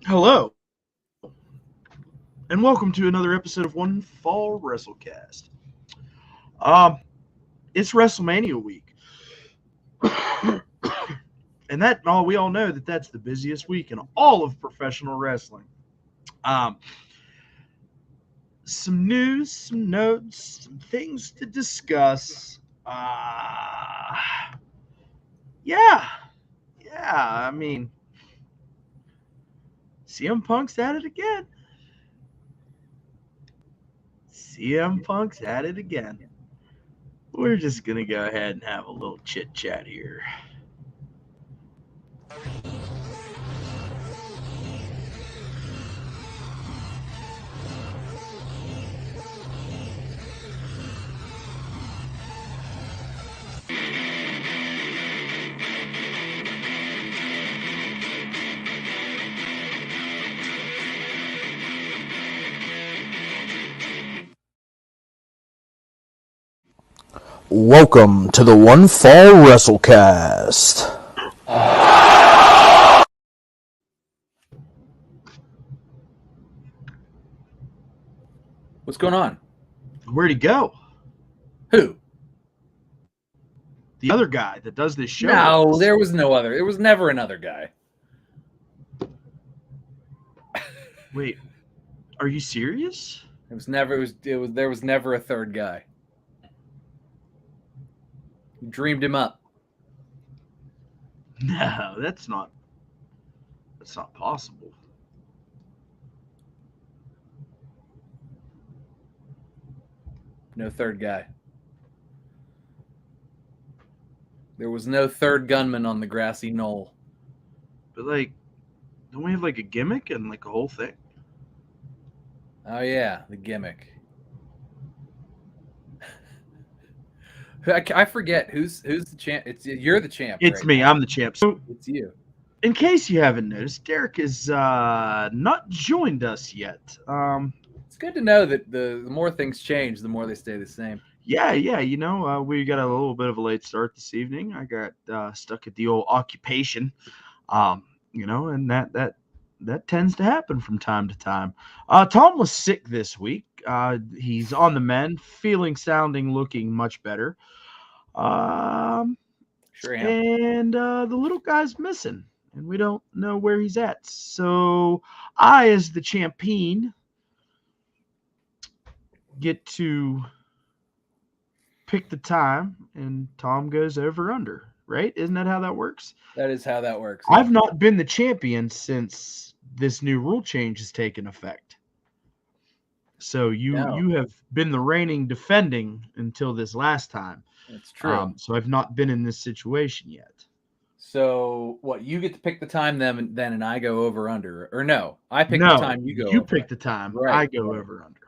Hello, and welcome to another episode of One Fall WrestleCast. Um, it's WrestleMania week, and we all know that that's the busiest week in all of professional wrestling. Um, some news, some notes, some things to discuss. Yeah, yeah. I mean, CM Punk's at it again. CM Punk's at it again. We're just gonna go ahead and have a little chit chat here. Welcome to the One Fall WrestleCast. What's going on? Where'd he go? Who? The other guy that does this show. No, there was no other. There was never another guy. Wait, are you serious? There was never a third guy. You dreamed him up. No, that's not possible. No third guy. There was no third gunman on the grassy knoll. But don't we have a gimmick and a whole thing? Oh yeah, the gimmick. I forget who's the champ. You're the champ. It's right me. now. I'm the champ. So, It's you. in case you haven't noticed, Derek is not joined us yet. It's good to know that the more things change, the more they stay the same. Yeah. We got a little bit of a late start this evening. I got stuck at the old occupation. And that tends to happen from time to time. Tom was sick this week. He's on the mend, sounding, looking much better. Sure am. And the little guy's missing, and we don't know where he's at. So I, as the champion, get to pick the time, and Tom goes over under. Right? Isn't that how that works? That is how that works. I've not been the champion since this new rule change has taken effect. So you have been the reigning defending until this last time. That's true. So I've not been in this situation yet. So what? You get to pick the time, then, and I go over under, or no? I pick the time. You go. You over. pick the time. Right. I go over under.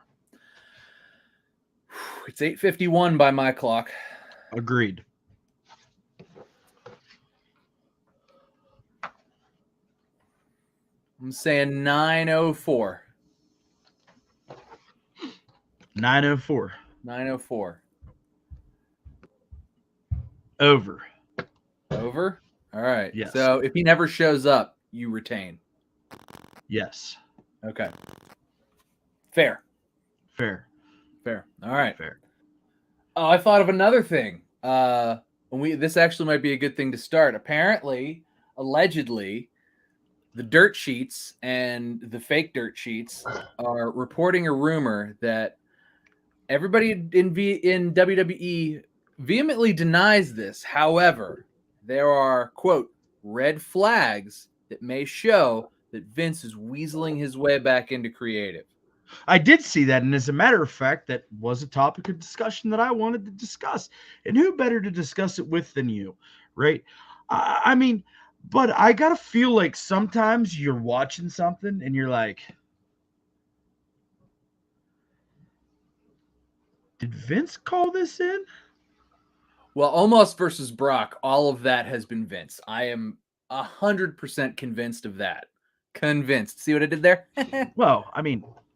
It's 8:51 by my clock. Agreed. I'm saying 9:04. 9:04. 9:04. Over. Over? All right. Yes. So if he never shows up, you retain. Yes. Okay. Fair. Fair. All right. Fair. Oh, I thought of another thing. This actually might be a good thing to start. Apparently, allegedly, the dirt sheets and the fake dirt sheets are reporting a rumor that everybody in WWE vehemently denies this. However, there are, quote, red flags that may show that Vince is weaseling his way back into creative. I did see that, and as a matter of fact, that was a topic of discussion that I wanted to discuss. And who better to discuss it with than you, right? But I gotta feel like sometimes you're watching something and you're like, did Vince call this in? Well, Omos versus Brock, all of that has been Vince. I am 100% convinced of that. Convinced. See what I did there? Well,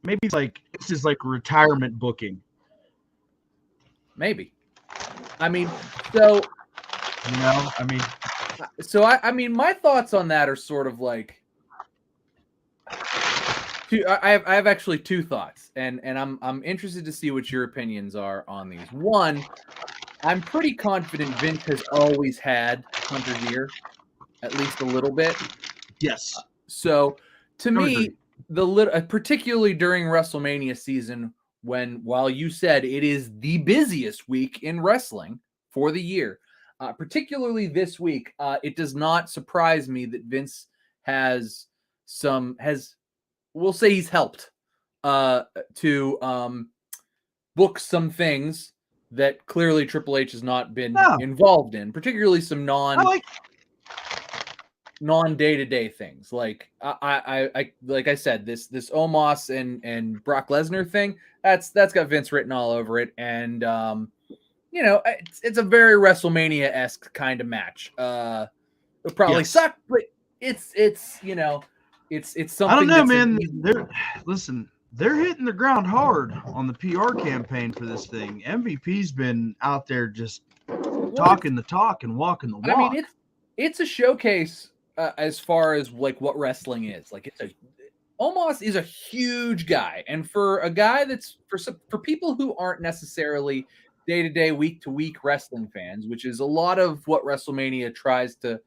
maybe this is retirement booking. Maybe. So my thoughts on that are sort of like, I have actually two thoughts, and I'm interested to see what your opinions are on these. One, I'm pretty confident Vince has always had Hunter's ear, at least a little bit. Yes. So to I would me, agree. particularly during WrestleMania season, while you said it is the busiest week in wrestling for the year, particularly this week, it does not surprise me that Vince we'll say he's helped to book some things that clearly Triple H has not been No, involved in, particularly some I like. non day-to-day things. Like I like I said, this Omos and Brock Lesnar thing, that's got Vince written all over it. And it's a very WrestleMania-esque kind of match. It'll probably suck, but it's something I don't know, that's man. They're hitting the ground hard on the PR campaign for this thing. MVP's been out there just talking the talk and walking the walk. I mean, it's a showcase as far as like what wrestling is. Like Omos is a huge guy, and for a guy that's for people who aren't necessarily day-to-day, week-to-week wrestling fans, which is a lot of what WrestleMania tries to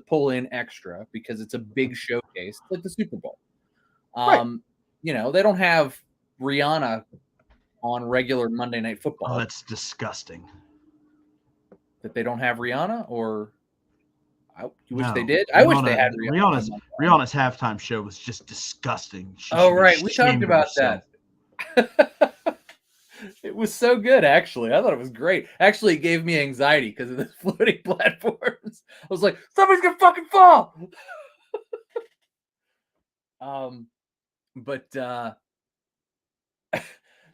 pull in extra because it's a big showcase, like the Super Bowl. Right. They don't have Rihanna on regular Monday Night Football. Oh, that's disgusting. That they don't have Rihanna, or you wish No. they did. I wish they had Rihanna's halftime show was just disgusting. Right, we talked about that. It was so good, actually. I thought it was great. Actually, it gave me anxiety because of the floating platforms. I was like, somebody's gonna fucking fall.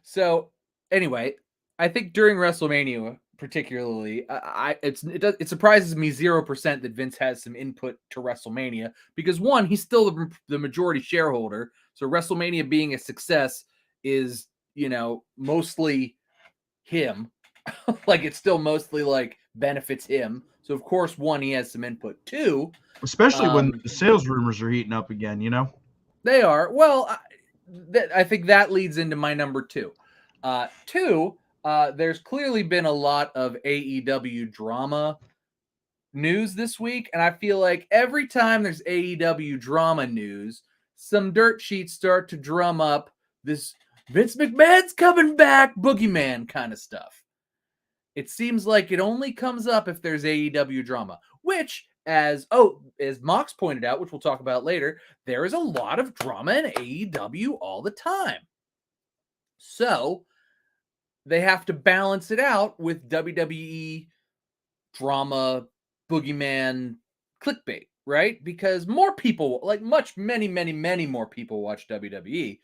So anyway, I think during WrestleMania, particularly, it surprises me 0% that Vince has some input to WrestleMania because one, he's still the majority shareholder. So WrestleMania being a success is mostly him. Like it still mostly like benefits him. So of course, one, he has some input. Two, especially when the sales rumors are heating up again. They are. Well, I think that leads into my number two. Two, there's clearly been a lot of AEW drama news this week, and I feel like every time there's AEW drama news, some dirt sheets start to drum up this Vince McMahon's coming back, boogeyman kind of stuff. It seems like it only comes up if there's AEW drama, which, as Mox pointed out, which we'll talk about later, there is a lot of drama in AEW all the time. So they have to balance it out with WWE drama, boogeyman, clickbait, right? Because more people, like many more people watch WWE.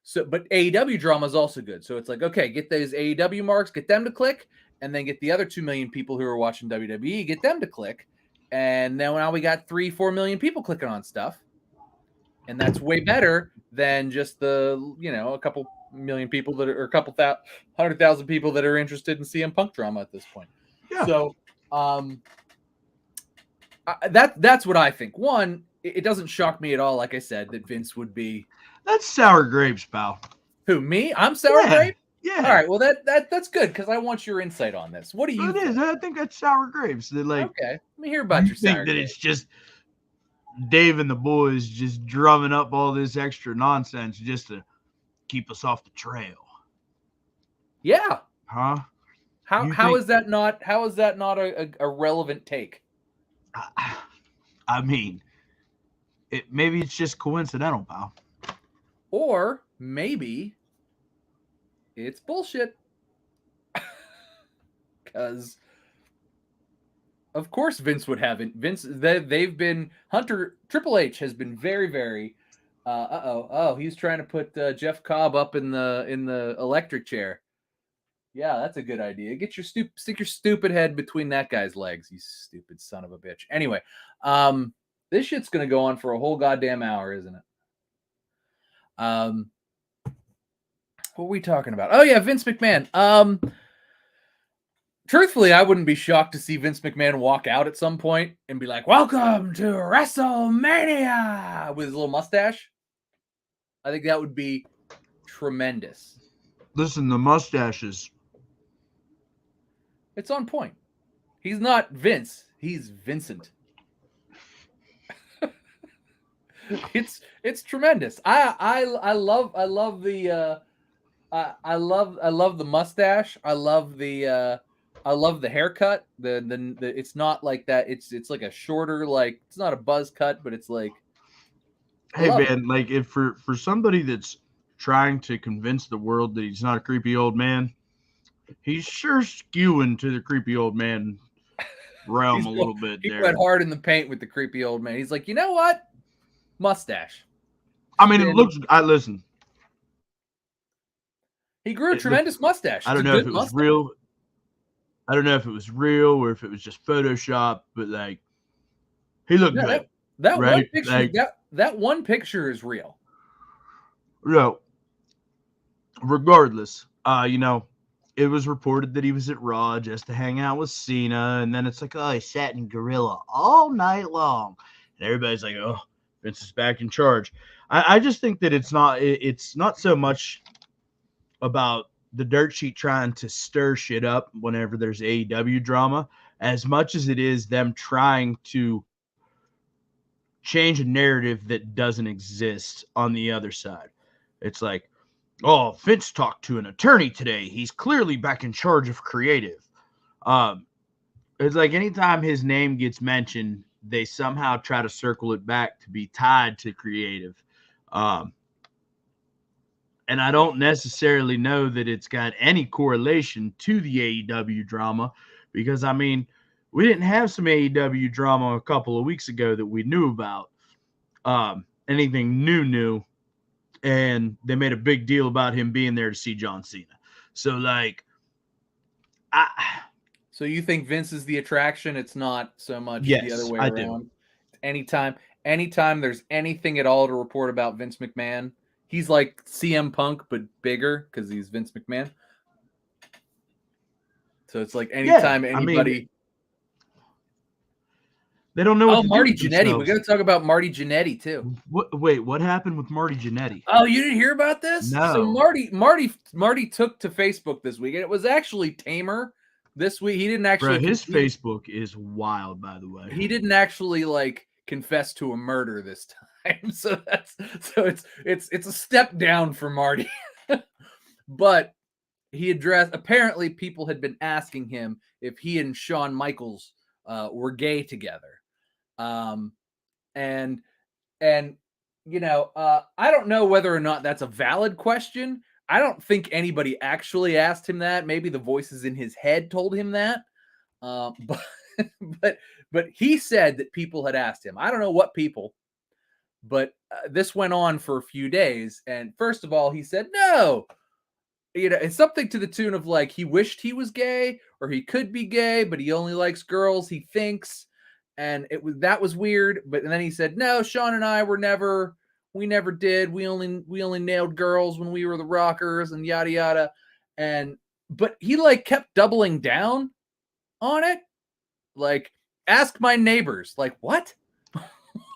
So, but AEW drama is also good. So it's like, okay, get those AEW marks, get them to click, and then get the other 2 million people who are watching WWE, get them to click. And then now we got 3-4 million people clicking on stuff. And that's way better than just the, a couple million people or a couple 100,000 people that are interested in CM Punk drama at this point. Yeah. So that's what I think. One, it doesn't shock me at all, like I said, that Vince would be. That's sour grapes, pal. Who, me? I'm sour grape? Yeah. All right, well that's good because I want your insight on this. What do you think? I think that's sour grapes. Okay, let me hear about your sour grapes. It's just Dave and the boys just drumming up all this extra nonsense just to keep us off the trail. Yeah. Huh? How is that not a relevant take? I mean, maybe it's just coincidental, pal. Or maybe it's bullshit. Because of course Vince would have it. They've been Triple H has been very, very he's trying to put Jeff Cobb up in the electric chair. Yeah, that's a good idea. Stick your stupid head between that guy's legs, you stupid son of a bitch. Anyway, this shit's gonna go on for a whole goddamn hour, isn't it? What are we talking about? Oh yeah, Vince McMahon. Truthfully, I wouldn't be shocked to see Vince McMahon walk out at some point and be like, "Welcome to WrestleMania" with his little mustache. I think that would be tremendous. Listen, the mustaches. It's on point. He's not Vince. He's Vincent. It's tremendous. I love the I love the mustache. I love the haircut. The it's not like that. It's like a shorter, like it's not a buzz cut, but it's like Hey man, like if for somebody that's trying to convince the world that he's not a creepy old man, he's sure skewing to the creepy old man realm a little bit he there. went hard in the paint with the creepy old man. He's like, you know what? Mustache. I mean, it looks. I listen. He grew a tremendous mustache. I don't know if it was real. I don't know if it was real or if it was just Photoshop, but like, he looked good. That right? one picture. Like, that one picture is real. No. Regardless, you know, it was reported that he was at Raw just to hang out with Cena, and then it's like, oh, he sat in Gorilla all night long, and everybody's like, oh, Vince is back in charge. I just think that it's not so much about the dirt sheet trying to stir shit up whenever there's AEW drama, as much as it is them trying to change a narrative that doesn't exist on the other side. It's like, oh, Vince talked to an attorney today. He's clearly back in charge of creative. It's like anytime his name gets mentioned, they somehow try to circle it back to be tied to creative. And I don't necessarily know that it's got any correlation to the AEW drama because, I mean, we didn't have some AEW drama a couple of weeks ago that we knew about. Anything new. And they made a big deal about him being there to see John Cena. So, like, So you think Vince is the attraction? It's not so much the other way around. Do. Anytime there's anything at all to report about Vince McMahon, he's like CM Punk but bigger because he's Vince McMahon. So it's like anytime anybody. They don't know. Marty Jannetty. We got to talk about Marty Jannetty too. Wait, what happened with Marty Jannetty? Oh, you didn't hear about this? No. So Marty took to Facebook this week, and it was actually tamer this week. He didn't actually. Bro, his Facebook is wild, by the way. He didn't actually like confess to a murder this time, so it's a step down for Marty. But he addressed. Apparently, people had been asking him if he and Shawn Michaels were gay together. And you know, I don't know whether or not that's a valid question. I don't think anybody actually asked him that. Maybe the voices in his head told him that. But he said that people had asked him. I don't know what people, but this went on for a few days. And first of all, he said, no, you know, it's something to the tune of like, he wished he was gay or he could be gay, but he only likes girls, he thinks. And that was weird. But then he said, no, Shawn and I we never did. We only nailed girls when we were the Rockers and yada, yada. But he like kept doubling down on it. Like, ask my neighbors. Like, what?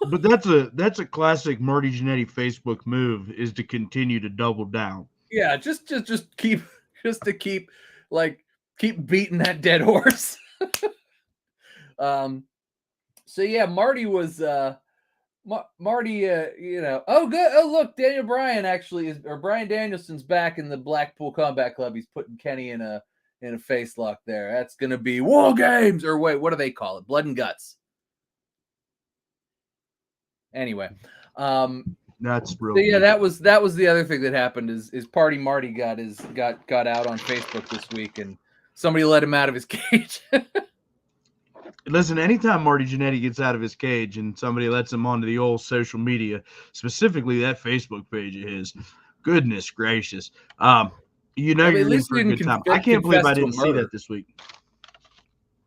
But that's a classic Marty Jannetty Facebook move, is to continue to double down. Yeah, just keep beating that dead horse. So yeah, Marty was Marty. You know, oh good. Oh look, Daniel Bryan Bryan Danielson's back in the Blackpool Combat Club. He's putting Kenny in a face lock there. That's gonna be War Games, or wait, what do they call it? Blood and Guts. Anyway, that's real. So yeah, that was the other thing that happened is Party Marty got out on Facebook this week, and somebody let him out of his cage. Listen, anytime Marty Jannetty gets out of his cage and somebody lets him onto the old social media, specifically that Facebook page of his, goodness gracious, you know, you're in for a good time. I can't believe I didn't see that this week.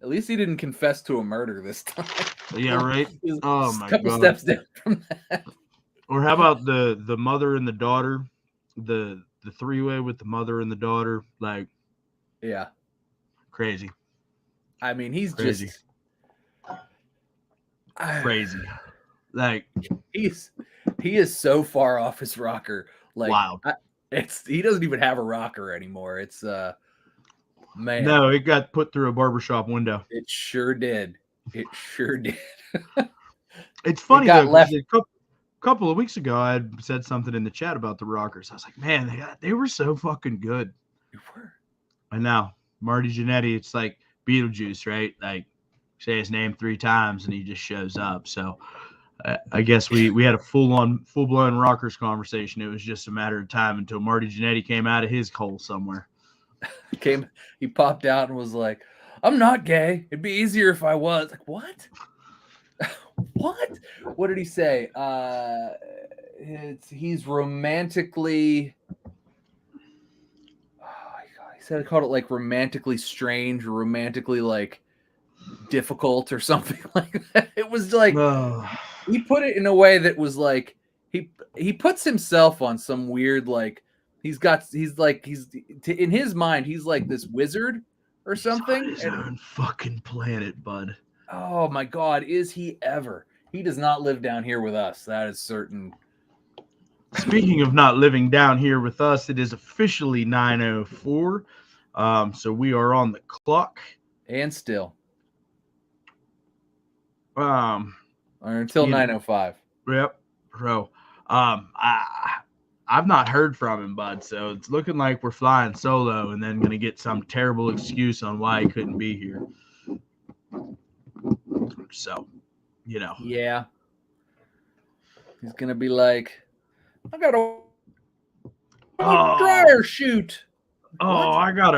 At least he didn't confess to a murder this time. Yeah, right. Oh my god, a couple steps down from that. Or how about the mother and the daughter, the three-way with the mother and the daughter, like, yeah, crazy. I mean, he's crazy. Crazy. Like, he's He is so far off his rocker. Like, Wow. he doesn't even have a rocker anymore. It's man. No, it got put through a barbershop window. It sure did. It sure did. It's funny got though, left. because couple of weeks ago, I had said something in the chat about the Rockers. I was like, man, they were so fucking good. They were. And now Marty Jannetty, it's like Beetlejuice, right? Like say his name 3 times and he just shows up. So I guess we had a full blown Rockers conversation. It was just a matter of time until Marty Jannetty came out of his hole somewhere. He popped out and was like, "I'm not gay. It'd be easier if I was." Like, what? What? What did he say? He's romantically. He said he called it like romantically strange or romantically like difficult or something like that. It was like he put it in a way that was like he puts himself on some weird like he's in his mind he's like this wizard or something. He's on his own fucking planet, bud. Oh my God, is he ever? He does not live down here with us. That is certain. Speaking of not living down here with us, it is officially 9:04. So we are on the clock. And still. Or until 9:05. Yep, bro. I've not heard from him, bud. So it's looking like we're flying solo and then gonna get some terrible excuse on why he couldn't be here. So, you know. Yeah. He's gonna be like, I got a dryer shoot. Oh, I got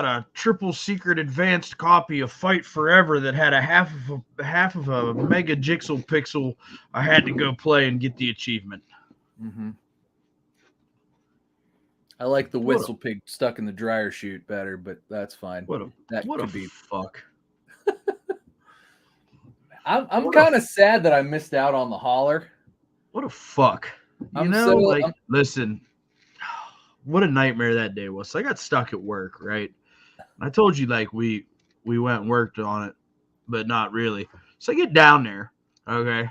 a triple secret advanced copy of Fight Forever that had a half of a mega jigsaw pixel. I had to go play and get the achievement. Mm-hmm. I like the whistle pig stuck in the dryer chute better, but that's fine. What a fuck. I'm kind of sad that I missed out on the holler. What a fuck. Listen, what a nightmare that day was. So I got stuck at work, right? I told you like we went and worked on it, but not really. So I get down there, okay?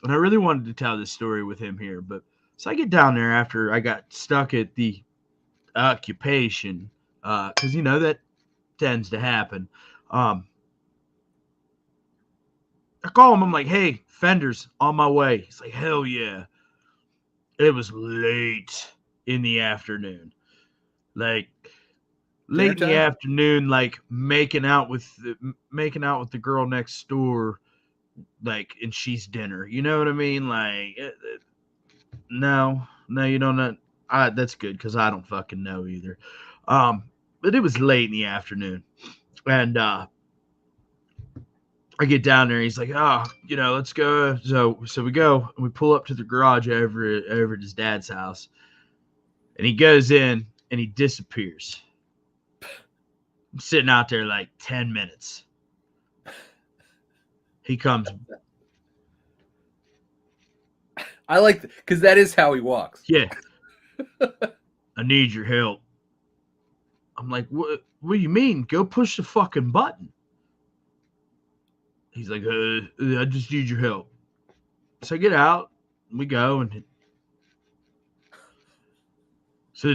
And I really wanted to tell this story with him here, but so I get down there after I got stuck at the occupation, because you know that tends to happen. I call him. I'm like, hey, Fender's on my way. He's like, hell yeah. It was late in the afternoon. Like late in the afternoon, like making out with the girl next door, like, and she's dinner. You know what I mean? Like, no, you don't know. That's good because I don't fucking know either. But it was late in the afternoon, and I get down there. He's like, let's go. So we go and we pull up to the garage over at his dad's house. And he goes in and he disappears. I'm sitting out there like 10 minutes. He comes. I like because that is how he walks. Yeah. I need your help. I'm like, what do you mean? Go push the fucking button. He's like, I just need your help. So I get out, and we go, and so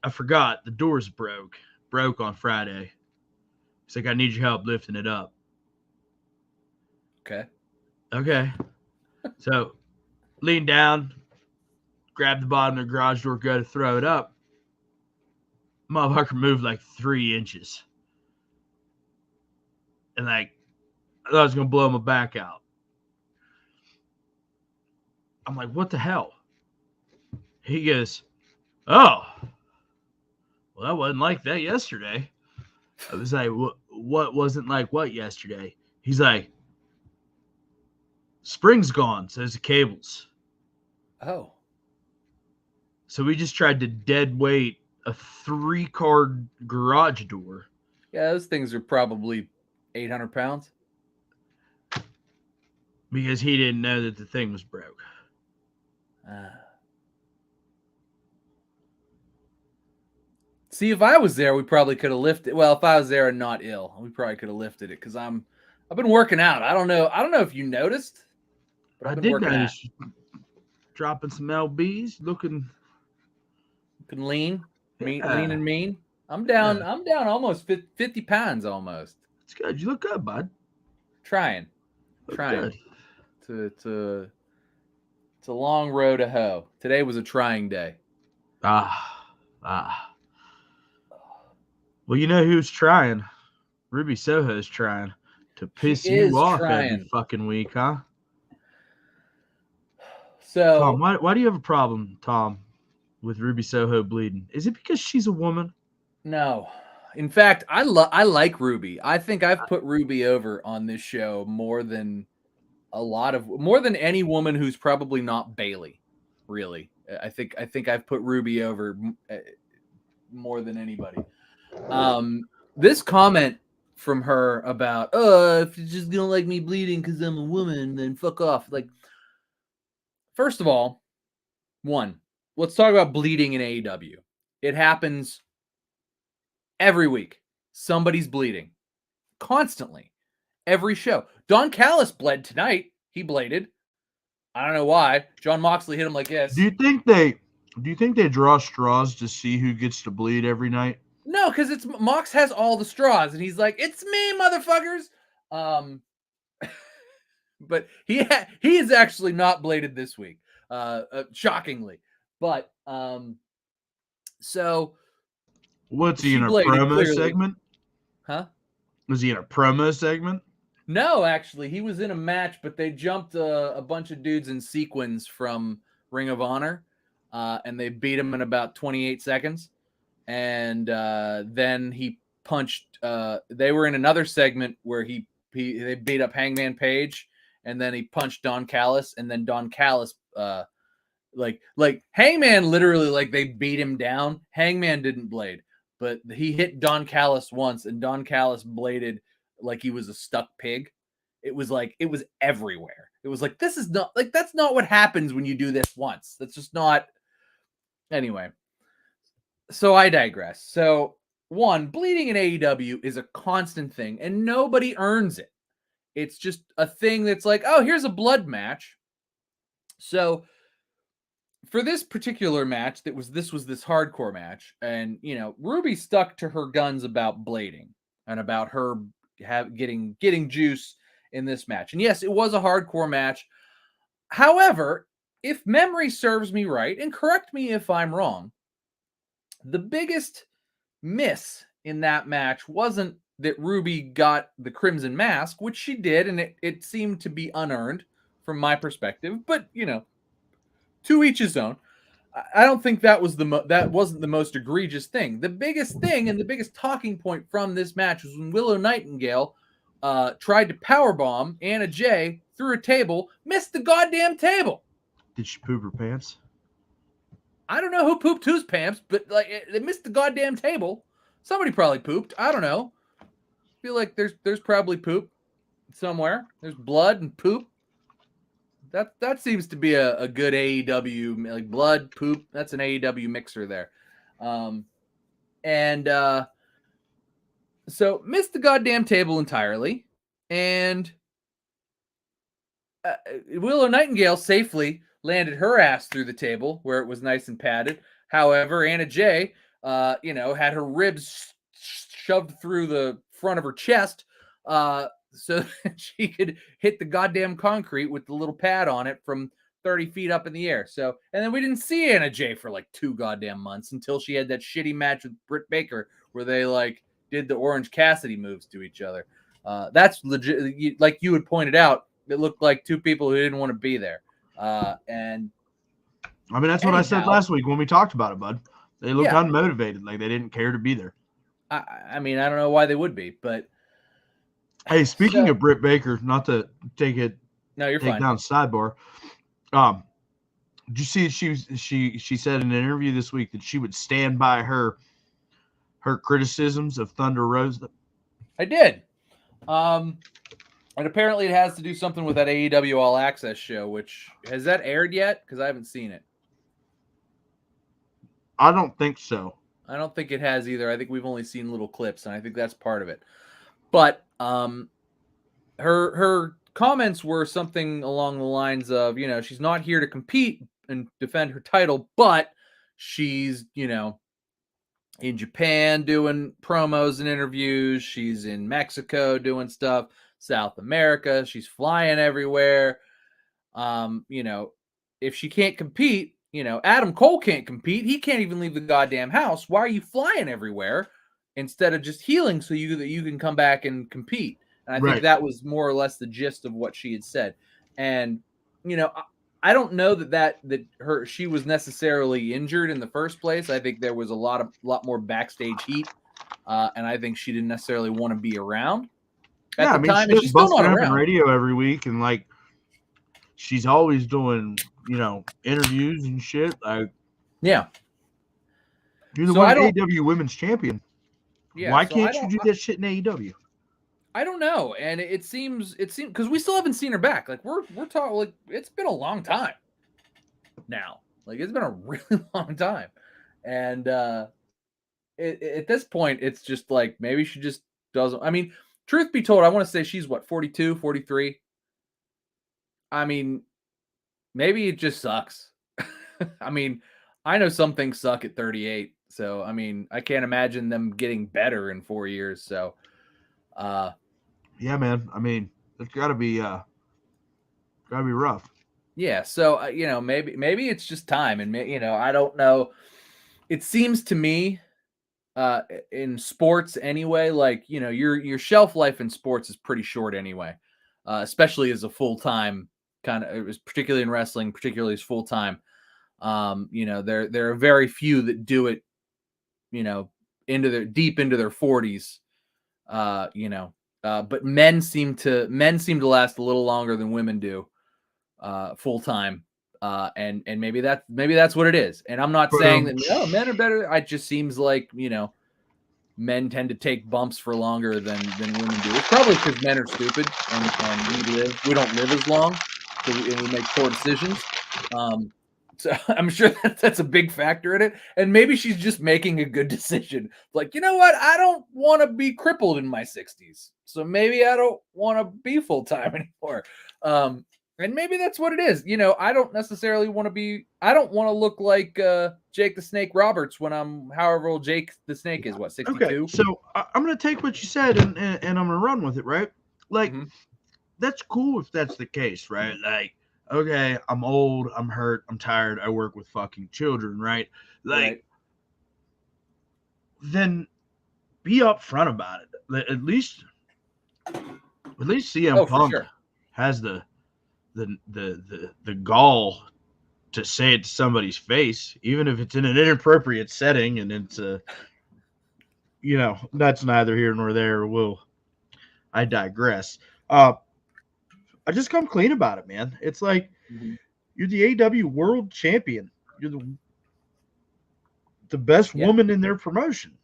I forgot the doors broke on Friday. He's like, I need your help lifting it up. Okay. So lean down, grab the bottom of the garage door, go to throw it up. Motherfucker moved like 3 inches. And like, I thought I was going to blow my back out. I'm like, what the hell? He goes, oh, well, that wasn't like that yesterday. I was like, what wasn't like what yesterday? He's like, spring's gone, so there's the cables. Oh. So we just tried to dead weight a 3-car garage door. Yeah, those things are probably 800 pounds. Because he didn't know that the thing was broke. See, if I was there, we probably could have lifted. Well, if I was there and not ill, we probably could have lifted it because I've been working out. I don't know if you noticed, but I did notice dropping some lbs, looking lean, lean yeah, and mean. I'm yeah. down. I'm down almost 50 pounds almost. It's good. You look good, bud. Trying. Look good. It's a long road to hoe. Today was a trying day. Ah. Well, you know who's trying? Ruby Soho's trying to She piss you is off every trying. fucking week, huh? Tom, So why do you have a problem, Tom, with Ruby Soho bleeding? Is it because she's a woman? no. In fact, I like Ruby. I think I've put Ruby over on this show more than any woman who's probably not Bailey. Really, I think I've put Ruby over more than anybody. This comment from her about, if you just don't like me bleeding because I'm a woman, then fuck off. Like, first of all, let's talk about bleeding in AEW. It happens every week. Somebody's bleeding constantly. Every show. Don Callis bled tonight. He bladed. I don't know why. John Moxley hit him like this. Do you think they draw straws to see who gets to bleed every night? No, because it's Mox has all the straws, and he's like, "It's me, motherfuckers." But he is actually not bladed this week, shockingly. But so What's he she in a bladed promo clearly, segment? huh? Was he in a promo segment? No, actually, he was in a match, but they jumped a bunch of dudes in sequins from Ring of Honor, and they beat him in about 28 seconds. And then he punched. They were in another segment where they beat up Hangman Page, and then he punched Don Callis, and then Don Callis, like Hangman, literally, like, they beat him down. Hangman didn't blade, but he hit Don Callis once, and Don Callis bladed like he was a stuck pig. It was everywhere. It was like, this is not, like, that's not what happens when you do this once. That's just not. Anyway, so I digress. So, bleeding in AEW is a constant thing, and nobody earns it. It's just a thing that's like, oh, here's a blood match. So for this particular match, this was this hardcore match, and Ruby stuck to her guns about blading and about her getting juice in this match. And yes, it was a hardcore match. However, if memory serves me right, and correct me if I'm wrong, the biggest miss in that match wasn't that Ruby got the Crimson Mask, which she did, and it seemed to be unearned from my perspective, but to each his own. I don't think that wasn't the most egregious thing. The biggest thing and the biggest talking point from this match was when Willow Nightingale tried to powerbomb Anna Jay through a table, missed the goddamn table. Did she poop her pants? I don't know who pooped whose pants, but they missed the goddamn table. Somebody probably pooped. I don't know. I feel like there's probably poop somewhere. There's blood and poop. That seems to be a good AEW, like, blood, poop. That's an AEW mixer there. So missed the goddamn table entirely, and Willow Nightingale safely landed her ass through the table where it was nice and padded. However, Anna Jay, had her ribs shoved through the front of her chest, so she could hit the goddamn concrete with the little pad on it from 30 feet up in the air. So, and then we didn't see Anna Jay for like 2 goddamn months until she had that shitty match with Britt Baker where they did the Orange Cassidy moves to each other. That's legit. Like you had pointed out, it looked like 2 people who didn't want to be there. And I mean, that's what I said last week when we talked about it, bud. They looked unmotivated, like they didn't care to be there. I mean, I don't know why they would be, but hey, speaking of Britt Baker, not to take fine. down sidebar. Did you see she said in an interview this week that she would stand by her criticisms of Thunder Rosa? I did. And apparently it has to do something with that AEW All Access show, which has that aired yet? Because I haven't seen it. I don't think so. I don't think it has either. I think we've only seen little clips, and I think that's part of it. But her comments were something along the lines of, she's not here to compete and defend her title, but she's, in Japan doing promos and interviews. She's in Mexico doing stuff, South America. She's flying everywhere. If she can't compete, Adam Cole can't compete. He can't even leave the goddamn house. Why are you flying everywhere instead of just healing so you can come back and compete? And I think that was more or less the gist of what she had said. And, I don't know that she was necessarily injured in the first place. I think there was a lot more backstage heat. And I think she didn't necessarily want to be around at the time. And she's still not around. Radio every week, and like she's always doing, interviews and shit. Like, yeah, you're the AEW Women's Champion. Yeah, why can't you do that shit in AEW? I don't know, and it seems because we still haven't seen her back. Like we're talking, like it's been a long time now. Like it's been a really long time, and at this point, it's just like maybe she just doesn't. I mean, truth be told, I want to say she's 42, 43. I mean, maybe it just sucks. I mean, I know some things suck at 38, so I mean, I can't imagine them getting better in 4 years. So. Yeah, man. I mean, it's gotta be rough. Yeah. So, maybe it's just time, and I don't know. It seems to me, in sports anyway, like your shelf life in sports is pretty short anyway, especially as a full time kind of. It was particularly in wrestling, particularly as full time. There are very few that do it, deep into their 40s. But men seem to last a little longer than women do, full time. And maybe that's what it is. And I'm not saying that men are better. It just seems like, men tend to take bumps for longer than women do. It's probably because men are stupid and we don't live as long, and we make poor decisions. So I'm sure that's a big factor in it. And maybe she's just making a good decision. Like, you know what? I don't want to be crippled in my 60s. So maybe I don't want to be full-time anymore. And maybe that's what it is. I don't necessarily want to look like Jake the Snake Roberts when I'm however old Jake the Snake is, 62? Okay, so I'm going to take what you said and I'm going to run with it, right? Like, that's cool if that's the case, right? Like, okay, I'm old, I'm hurt, I'm tired, I work with fucking children, right? Like, then be upfront about it. At least CM Punk has the gall to say it to somebody's face, even if it's in an inappropriate setting, and it's that's neither here nor there. I digress. I just come clean about it, man. It's like you're the AEW World Champion. You're the best woman in their promotion.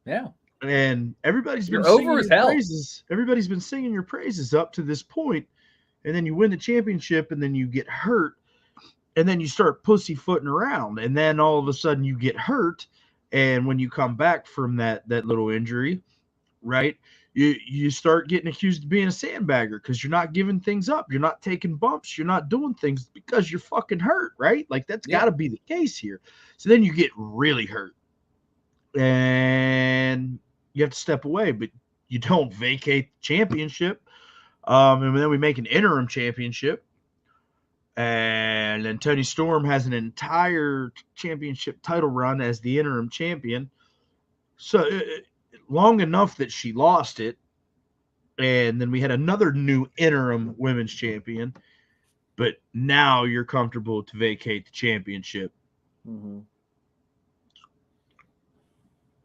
Yeah. And everybody's been singing your praises. Everybody's been singing your praises up to this point, and then you win the championship, and then you get hurt, and then you start pussyfooting around, and then all of a sudden you get hurt, and when you come back from that little injury, right? You start getting accused of being a sandbagger because you're not giving things up. You're not taking bumps. You're not doing things because you're fucking hurt, right? Like that's got to be the case here. So then you get really hurt and you have to step away, but you don't vacate the championship. And then we make an interim championship. And then Toni Storm has an entire championship title run as the interim champion. So long enough that she lost it, and then we had another new interim women's champion, but now you're comfortable to vacate the championship.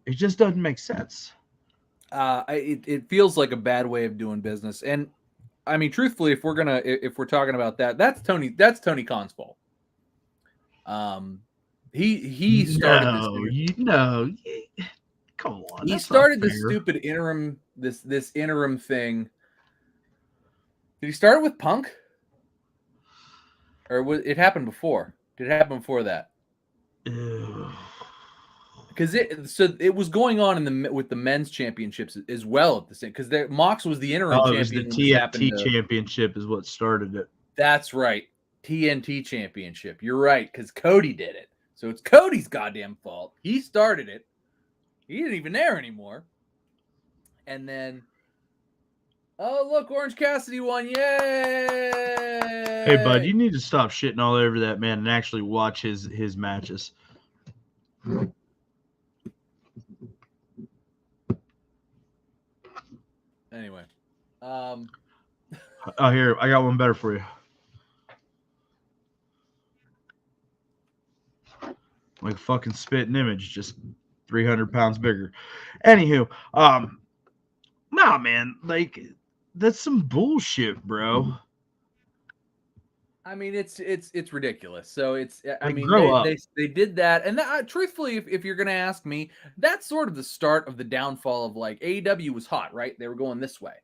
It just doesn't make sense. It feels like a bad way of doing business, and I mean, truthfully, if we're talking about that, that's Tony Khan's fault. He started this. Come on. He started this stupid interim, this interim thing. Did he start it with Punk? Or it happened before? Did it happen before that? because it was going on with the men's championships as well at the same, because Mox was the interim Oh, it was the champion when this happened TNT championship is what started it. That's right, TNT championship. You're right, because Cody did it, so it's Cody's goddamn fault. He started it. He isn't even there anymore. And then, oh look, Orange Cassidy won! Yay! Hey, bud, you need to stop shitting all over that man and actually watch his matches. Anyway, oh, here, I got one better for you. Like a fucking spitting image, just 300 pounds bigger. Anywho, nah, man, like that's some bullshit, bro. I mean, it's ridiculous. So I mean, grow up. They did that, and that, truthfully, if you're gonna ask me, that's sort of the start of the downfall of, like, AEW was hot, right? They were going this way,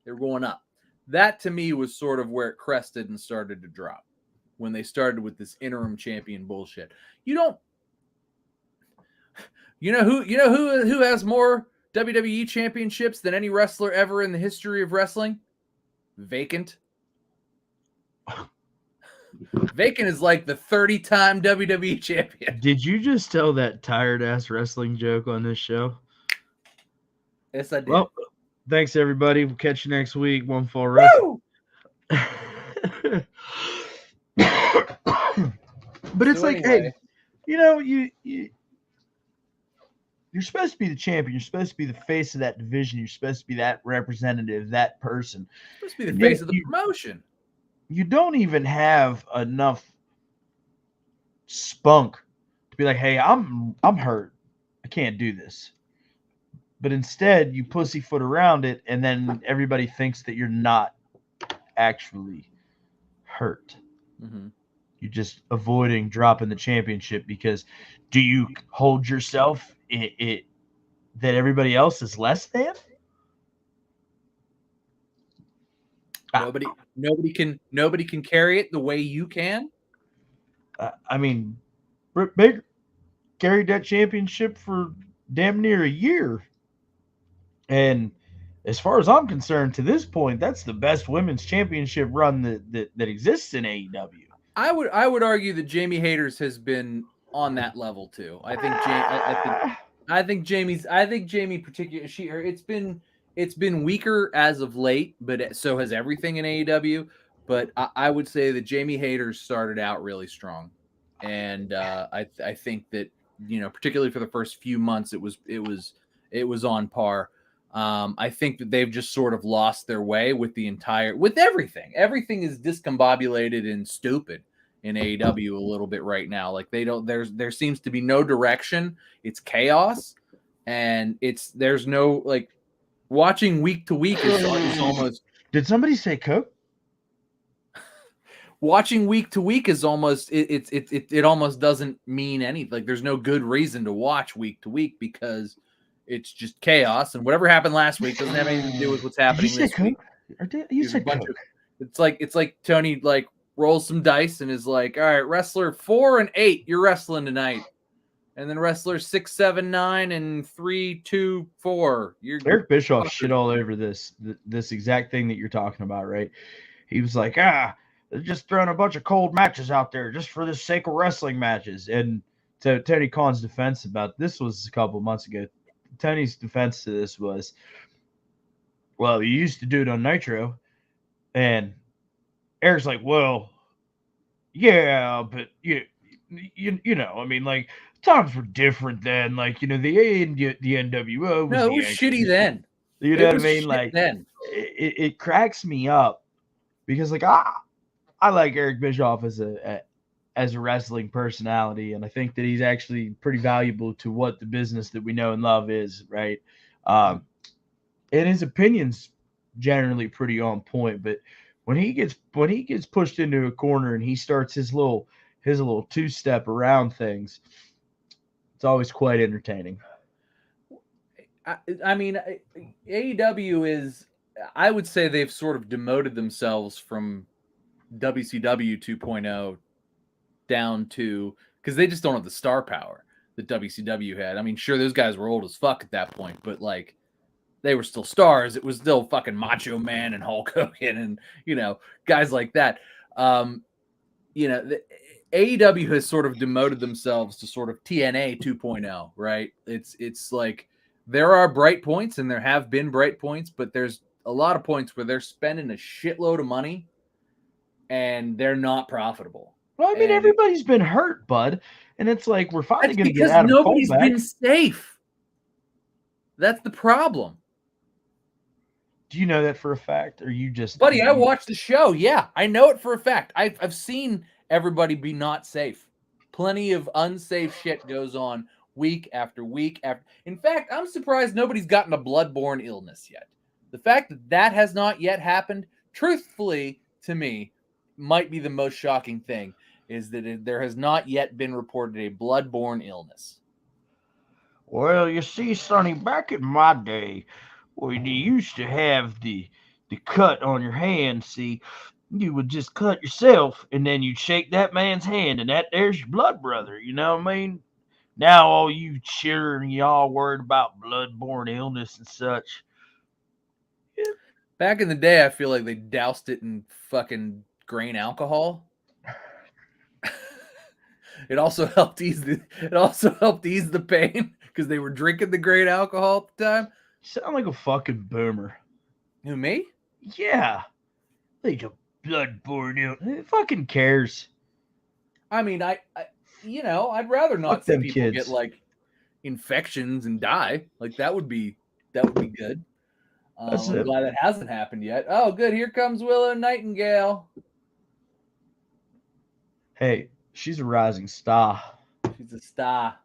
they were going up. That to me was sort of where it crested and started to drop when they started with this interim champion bullshit. You know who has more WWE championships than any wrestler ever in the history of wrestling? Vacant. Vacant is like the 30-time WWE champion. Did you just tell that tired ass wrestling joke on this show? Yes, I did. Well, thanks everybody. We'll catch you next week. One Fall Wrestling. But it's So like, anyway. hey, you're supposed to be the champion. You're supposed to be the face of that division. You're supposed to be that representative, that person. You're supposed to be the face of the promotion. You don't even have enough spunk to be like, hey, I'm hurt. I can't do this. But instead, you pussyfoot around it, and then everybody thinks that you're not actually hurt. Mm-hmm. You're just avoiding dropping the championship because do you hold yourself that everybody else is less than? Nobody can carry it the way you can. I mean, Britt Baker carried that championship for damn near a year. And as far as I'm concerned, to this point, that's the best women's championship run that exists in AEW. I would argue that Jamie Hayter's has been on that level too. I think Jamie particularly, it's been weaker as of late, but so has everything in AEW. But I would say that Jamie Hayter started out really strong, and I think that, particularly for the first few months, it was on par. I think that they've just sort of lost their way with everything. Everything is discombobulated and stupid in AEW a little bit right now. Like there seems to be no direction. It's chaos, and there's no, like, watching week to week is almost. Did somebody say Coke? Watching week to week is almost it almost doesn't mean anything. Like, there's no good reason to watch week to week because it's just chaos, and whatever happened last week doesn't have anything to do with what's happening this week. You said Coke. It's like Tony, like, rolls some dice and is like, all right, wrestler 4 and 8, you're wrestling tonight. And then wrestler 6, 7, 9, and 3, 2, 4. Eric Bischoff shit all over this exact thing that you're talking about, right? He was like, they're just throwing a bunch of cold matches out there just for the sake of wrestling matches. And so Tony Khan's defense about this was a couple months ago. Tony's defense to this was, well, you used to do it on Nitro. And Eric's like, well, yeah, but you know, I mean, like, times were different then. Like, the A and the NWO was, no, it was shitty then. You know what I mean? Like, then it cracks me up because, like, I like Eric Bischoff as a wrestling personality, and I think that he's actually pretty valuable to what the business that we know and love is, right? And his opinions generally pretty on point, but when he gets pushed into a corner and he starts his little two-step around things, it's always quite entertaining. I mean, AEW is, I would say they've sort of demoted themselves from WCW 2.0 down to, because they just don't have the star power. that WCW had. I mean, sure, those guys were old as fuck at that point, but like they were still stars. It was still fucking Macho Man and Hulk Hogan and, you know, guys like that. You know, the AEW has sort of demoted themselves to sort of TNA 2.0, right? It's like there are bright points and there have been bright points, but there's a lot of points where they're spending a shitload of money and they're not profitable. Well, I mean, And everybody's been hurt, bud, and it's like we're finally that's going to get because Adam Cole nobody's back. been safe. That's the problem. Do you know that for a fact, or you just, Buddy, I watched the show. Yeah, I know it for a fact. I've seen everybody be not safe. Plenty of unsafe shit goes on week after week after. In fact, I'm surprised nobody's gotten a bloodborne illness yet. The fact that that has not yet happened, truthfully, to me, might be the most shocking thing, is that there has not yet been reported a bloodborne illness. Well, you see, Sonny, back in my day, when you used to have the cut on your hand, see, you would just cut yourself, and then you'd shake that man's hand, and there's your blood brother. You know what I mean? Now all you children, y'all worried about bloodborne illness and such. Back in the day, I feel like they doused it in fucking grain alcohol. It also helped ease the pain because they were drinking the grain alcohol at the time. You sound like a fucking boomer. Who, me? Yeah. Like a bloodborne illness. Who fucking cares? I mean, I I'd rather not Fuck see them people kids. get like infections and die. Like that would be good. I'm glad that hasn't happened yet. Oh, good. Here comes Willow Nightingale. Hey, she's a rising star. She's a star.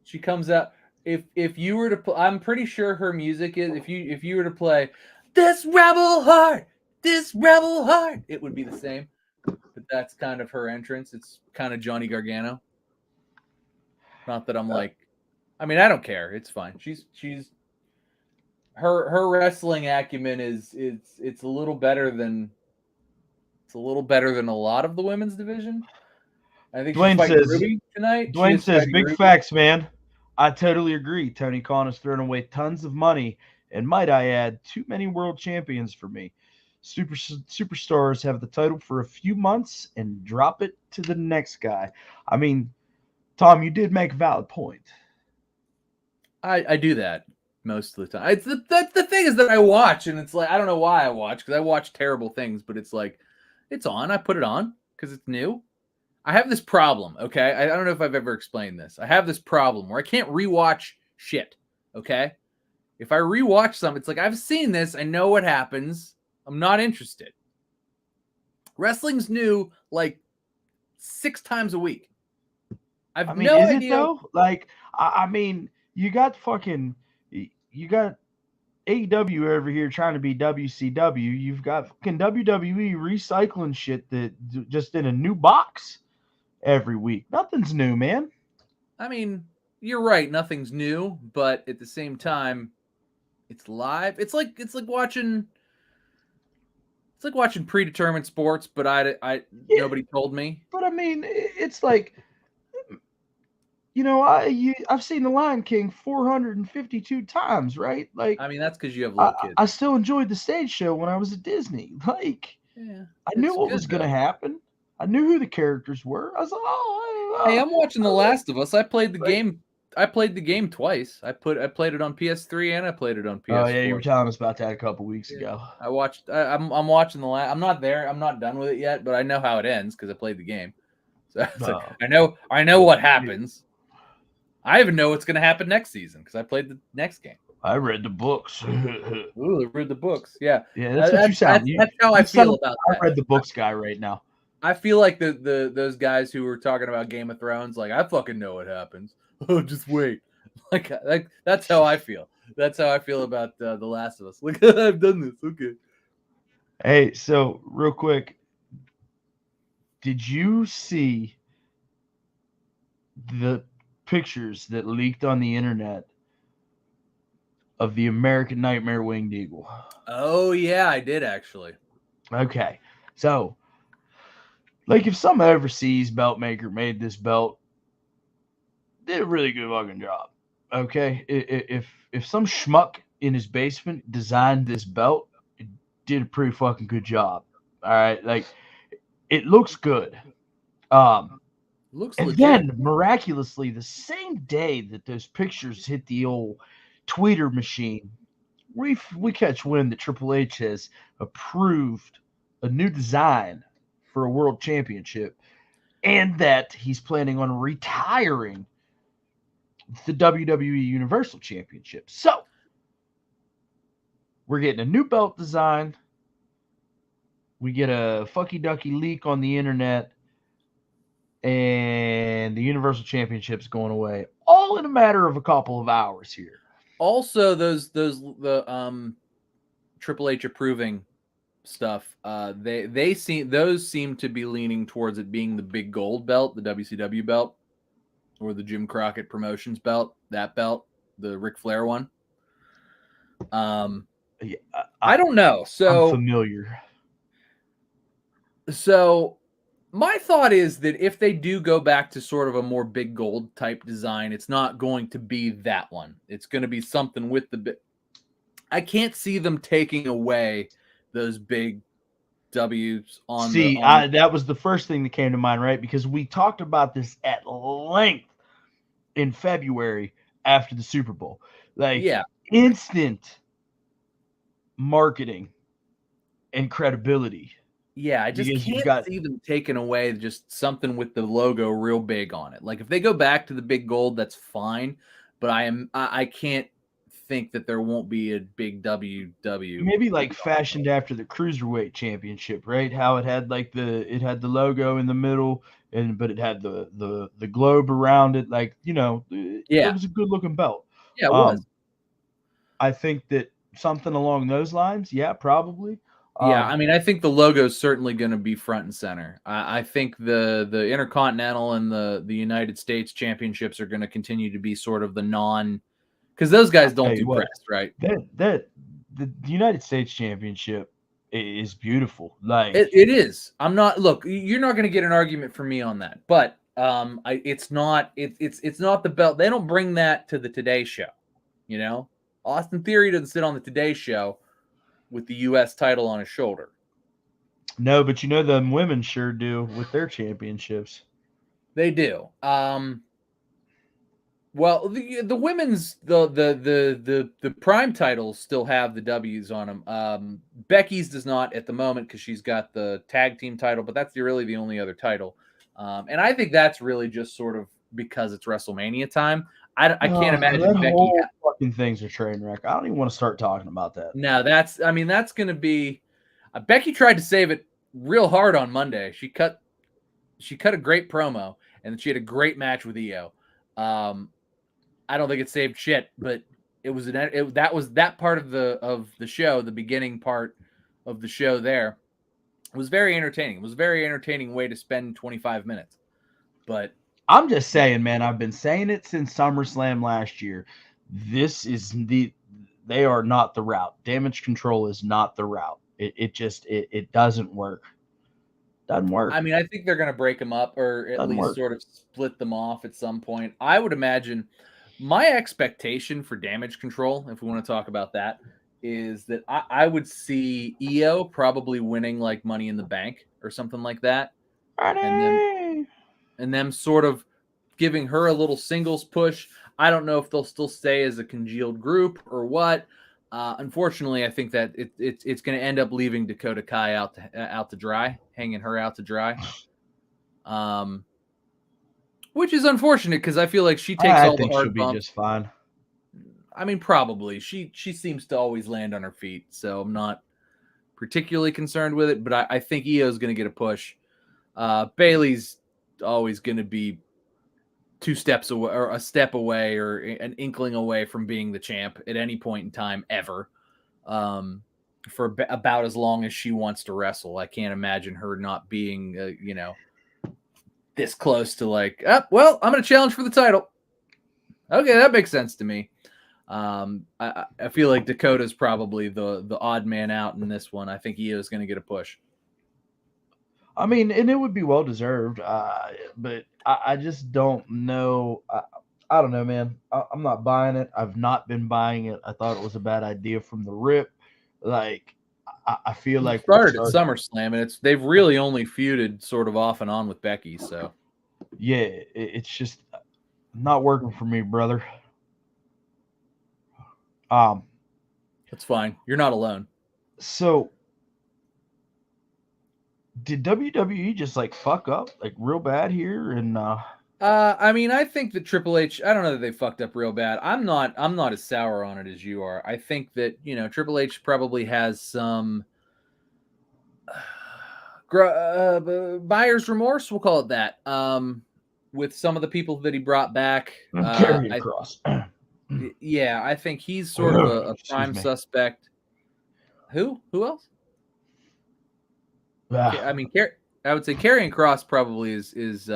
She comes out. If you were to, I'm pretty sure her music is. If you were to play this rebel heart, it would be the same. But that's kind of her entrance. It's kind of Johnny Gargano. Not that I'm like, I mean, I don't care. It's fine. She's her wrestling acumen is it's a little better than a lot of the women's division. I think Dwayne she's fighting says Ruby tonight. Dwayne says big Ruby. facts, man. I totally agree. Tony Khan has thrown away tons of money, and might I add, too many world champions for me. Superstars have the title for a few months and drop it to the next guy. I mean, Tom, you did make a valid point. I do that most of the time. It's the thing is that I watch, and it's like I don't know why I watch, because I watch terrible things, but it's like it's on. I put it on because it's new. I have this problem, okay? I don't know if I've ever explained this. I have this problem where I can't rewatch shit, okay? If I rewatch something, it's like I've seen this, I know what happens. I'm not interested. Wrestling's new like 6 times a week. I mean, no idea. It though? Like, I mean, you got AEW over here trying to be WCW. You've got fucking WWE recycling shit that just in a new box every week. Nothing's new, man. I mean, you're right. Nothing's new, but at the same time, it's live. It's like watching predetermined sports, but nobody told me. But I mean, it's like, you know, I've seen The Lion King 452 times, right? Like, I mean, that's because you have little kids. I still enjoyed the stage show when I was at Disney. Like, yeah, I knew what was going to happen. I knew who the characters were. I was like, hey, I'm watching The Last of Us. I played the game. I played the game twice. I played it on PS3 and I played it on PS4. Oh yeah, you were telling us about that a couple weeks ago. I watched. I'm watching the last. I'm not there. I'm not done with it yet, but I know how it ends because I played the game. So I know what happens. I even know what's going to happen next season because I played the next game. I read the books. Ooh, I read the books. Yeah, that's what you sound. That's how I feel about that. I read the books guy right now. I feel like those guys who were talking about Game of Thrones, like I fucking know what happens. Oh, just wait. Like that's how I feel. That's how I feel about The Last of Us. Like I've done this. Okay. Hey, so real quick, did you see the pictures that leaked on the internet of the American Nightmare Winged Eagle? Oh yeah, I did actually. Okay, so like if some overseas belt maker made this belt, did a really good fucking job. Okay, if some schmuck in his basement designed this belt, it did a pretty fucking good job. All right, like it looks good. Um, Looks and legit. then miraculously, the same day that those pictures hit the old tweeter machine, we catch wind that Triple H has approved a new design for a world championship, and that he's planning on retiring the WWE Universal Championship. So we're getting a new belt design. We get a fucky ducky leak on the internet, and the Universal Championship's going away, all in a matter of a couple of hours here. Also, the Triple H approving stuff, those seem to be leaning towards it being the big gold belt, the WCW belt, or the Jim Crockett Promotions belt, that belt, the Ric Flair one. Yeah, I don't know. I'm So familiar. my thought is that if they do go back to sort of a more big gold type design, it's not going to be that one. It's going to be something with the bit. I can't see them taking away those big W's on the See, on. that was the first thing that came to mind, right? Because we talked about this at length in February after the Super Bowl. Like Yeah, instant marketing and credibility. yeah. I just Because you've can't got see them taking away just something with the logo real big on it. Like if they go back to the big gold, that's fine. But I can't think that there won't be a big WW. maybe like fashioned after the cruiserweight championship, right? How it had like it had the logo in the middle, and but it had the globe around it. Like it Yeah, was a good looking belt. yeah, it was. Um, I think that something along those lines, yeah, probably. Yeah, Um, I mean, I think the logo is certainly going to be front and center. I think the Intercontinental and the United States Championships are going to continue to be sort of the non, because those guys I'll tell don't you do what, press, right? that the United States Championship is beautiful. Like It is. I'm not. Look, you're not going to get an argument from me on that. But it's not. It's not the belt. They don't bring that to the Today Show. You know, Austin Theory doesn't sit on the Today Show with the U.S. title on his shoulder. no, but the women sure do with their championships. They do. Well, the women's the prime titles still have the W's on them. Becky's does not at the moment because she's got the tag team title, but that's really the only other title. And I think that's really just sort of because it's WrestleMania time. I can't imagine That Becky. whole fucking thing's a train wreck. I don't even want to start talking about that. No, that's going to be. Becky tried to save it real hard on Monday. She cut a great promo, and she had a great match with Io. I don't think it saved shit, but that was that part of the show, the beginning part of the show there was very entertaining. It was a very entertaining way to spend 25 minutes. But I'm just saying, man, I've been saying it since SummerSlam last year. They are not the route. Damage control is not the route. It doesn't work. Doesn't work. I mean, I think they're going to break them up or at Doesn't least work. sort of split them off at some point. I would imagine my expectation for Damage Control, if we want to talk about that, is that I would see Io probably winning like Money in the Bank or something like that, and them sort of giving her a little singles push. I don't know if they'll still stay as a congealed group or what. Unfortunately, I think that it's going to end up leaving Dakota Kai out to dry, hanging her out to dry. Which is unfortunate because I feel like she takes all the think she'll hard be bumps. just fine. I mean, probably she seems to always land on her feet, so I'm not particularly concerned with it. But I think Io's going to get a push. Bailey's always going to be 2 steps away or a step away or an inkling away from being the champ at any point in time ever. For about as long as she wants to wrestle, I can't imagine her not being, this close to like, well, I'm going to challenge for the title. Okay, that makes sense to me. I feel like Dakota's probably the odd man out in this one. I think Io's going to get a push. I mean, and it would be well deserved, but I just don't know. I don't know, man. I'm not buying it. I've not been buying it. I thought it was a bad idea from the rip. Like, I feel It like we're started at starting. SummerSlam, and they've really only feuded sort of off and on with Becky. So Yeah, it's just not working for me, brother. Um, that's fine. You're not alone. so did WWE just like fuck up like real bad here? And I mean, I think that Triple H. I don't know that they fucked up real bad. I'm not as sour on it as you are. I think that Triple H probably has some buyer's remorse. We'll call it that. With some of the people that he brought back. carry across. Yeah, I think he's sort of a prime me. suspect. Who else? I mean, I would say Karrion Kross probably is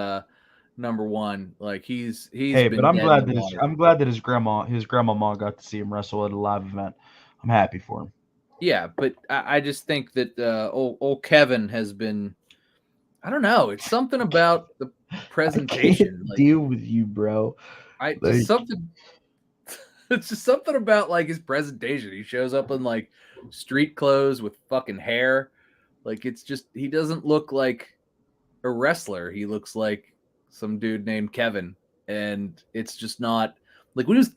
number one. Like he's Hey, been but I'm dead in glad the that water. I'm glad that his grandmama got to see him wrestle at a live event. I'm happy for him. Yeah, but I just think that old Kevin has been. I don't know. It's something about the presentation. I can't deal with you, bro. Just something. It's just something about like his presentation. He shows up in like street clothes with fucking hair. Like it's just he doesn't look like a wrestler. He looks like some dude named Kevin, and it's just not like when he was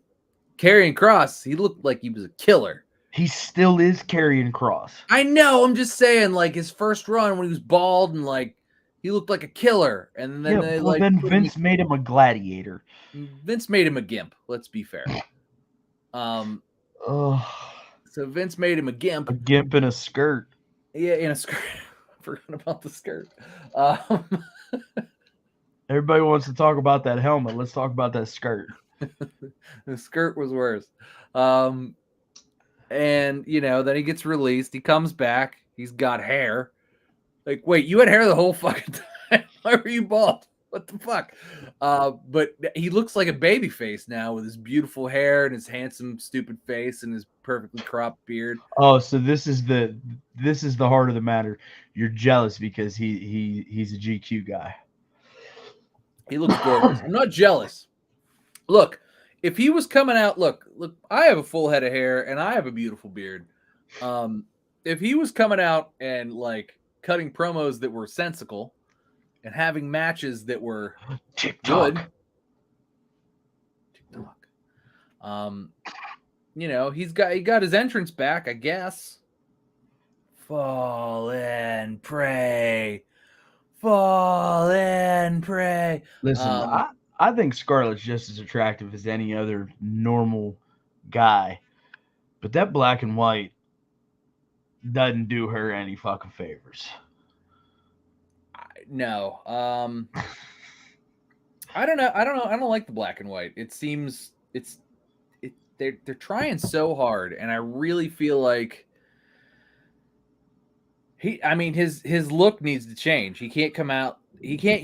Karrion Kross, he looked like he was a killer. He still is Karrion Kross. I know. I'm just saying, like his first run when he was bald and like he looked like a killer, and then they like then Vince made him a gladiator. Vince made him a gimp. Let's be fair. So Vince made him a gimp. A gimp in a skirt. Yeah, in a skirt. I forgot about the skirt. Everybody wants to talk about that helmet. Let's talk about that skirt. The skirt was worse. And then he gets released. He comes back. He's got hair. Like, wait, you had hair the whole fucking time? Why were you bald? What the fuck? But he looks like a baby face now with his beautiful hair and his handsome, stupid face and his perfectly cropped beard. Oh, so this is the heart of the matter. You're jealous because he's a GQ guy. He looks gorgeous. I'm not jealous. Look, if he was coming out, look, I have a full head of hair and I have a beautiful beard. If he was coming out and like cutting promos that were sensical and having matches that were TikTok. good, he got his entrance back, I guess. Fall and pray. Fall and pray. Listen, I think Scarlett's just as attractive as any other normal guy, but that black and white doesn't do her any fucking favors. No. I don't know. I don't like the black and white. It seems they're trying so hard, and I really feel like his look needs to change. He can't come out. He can't.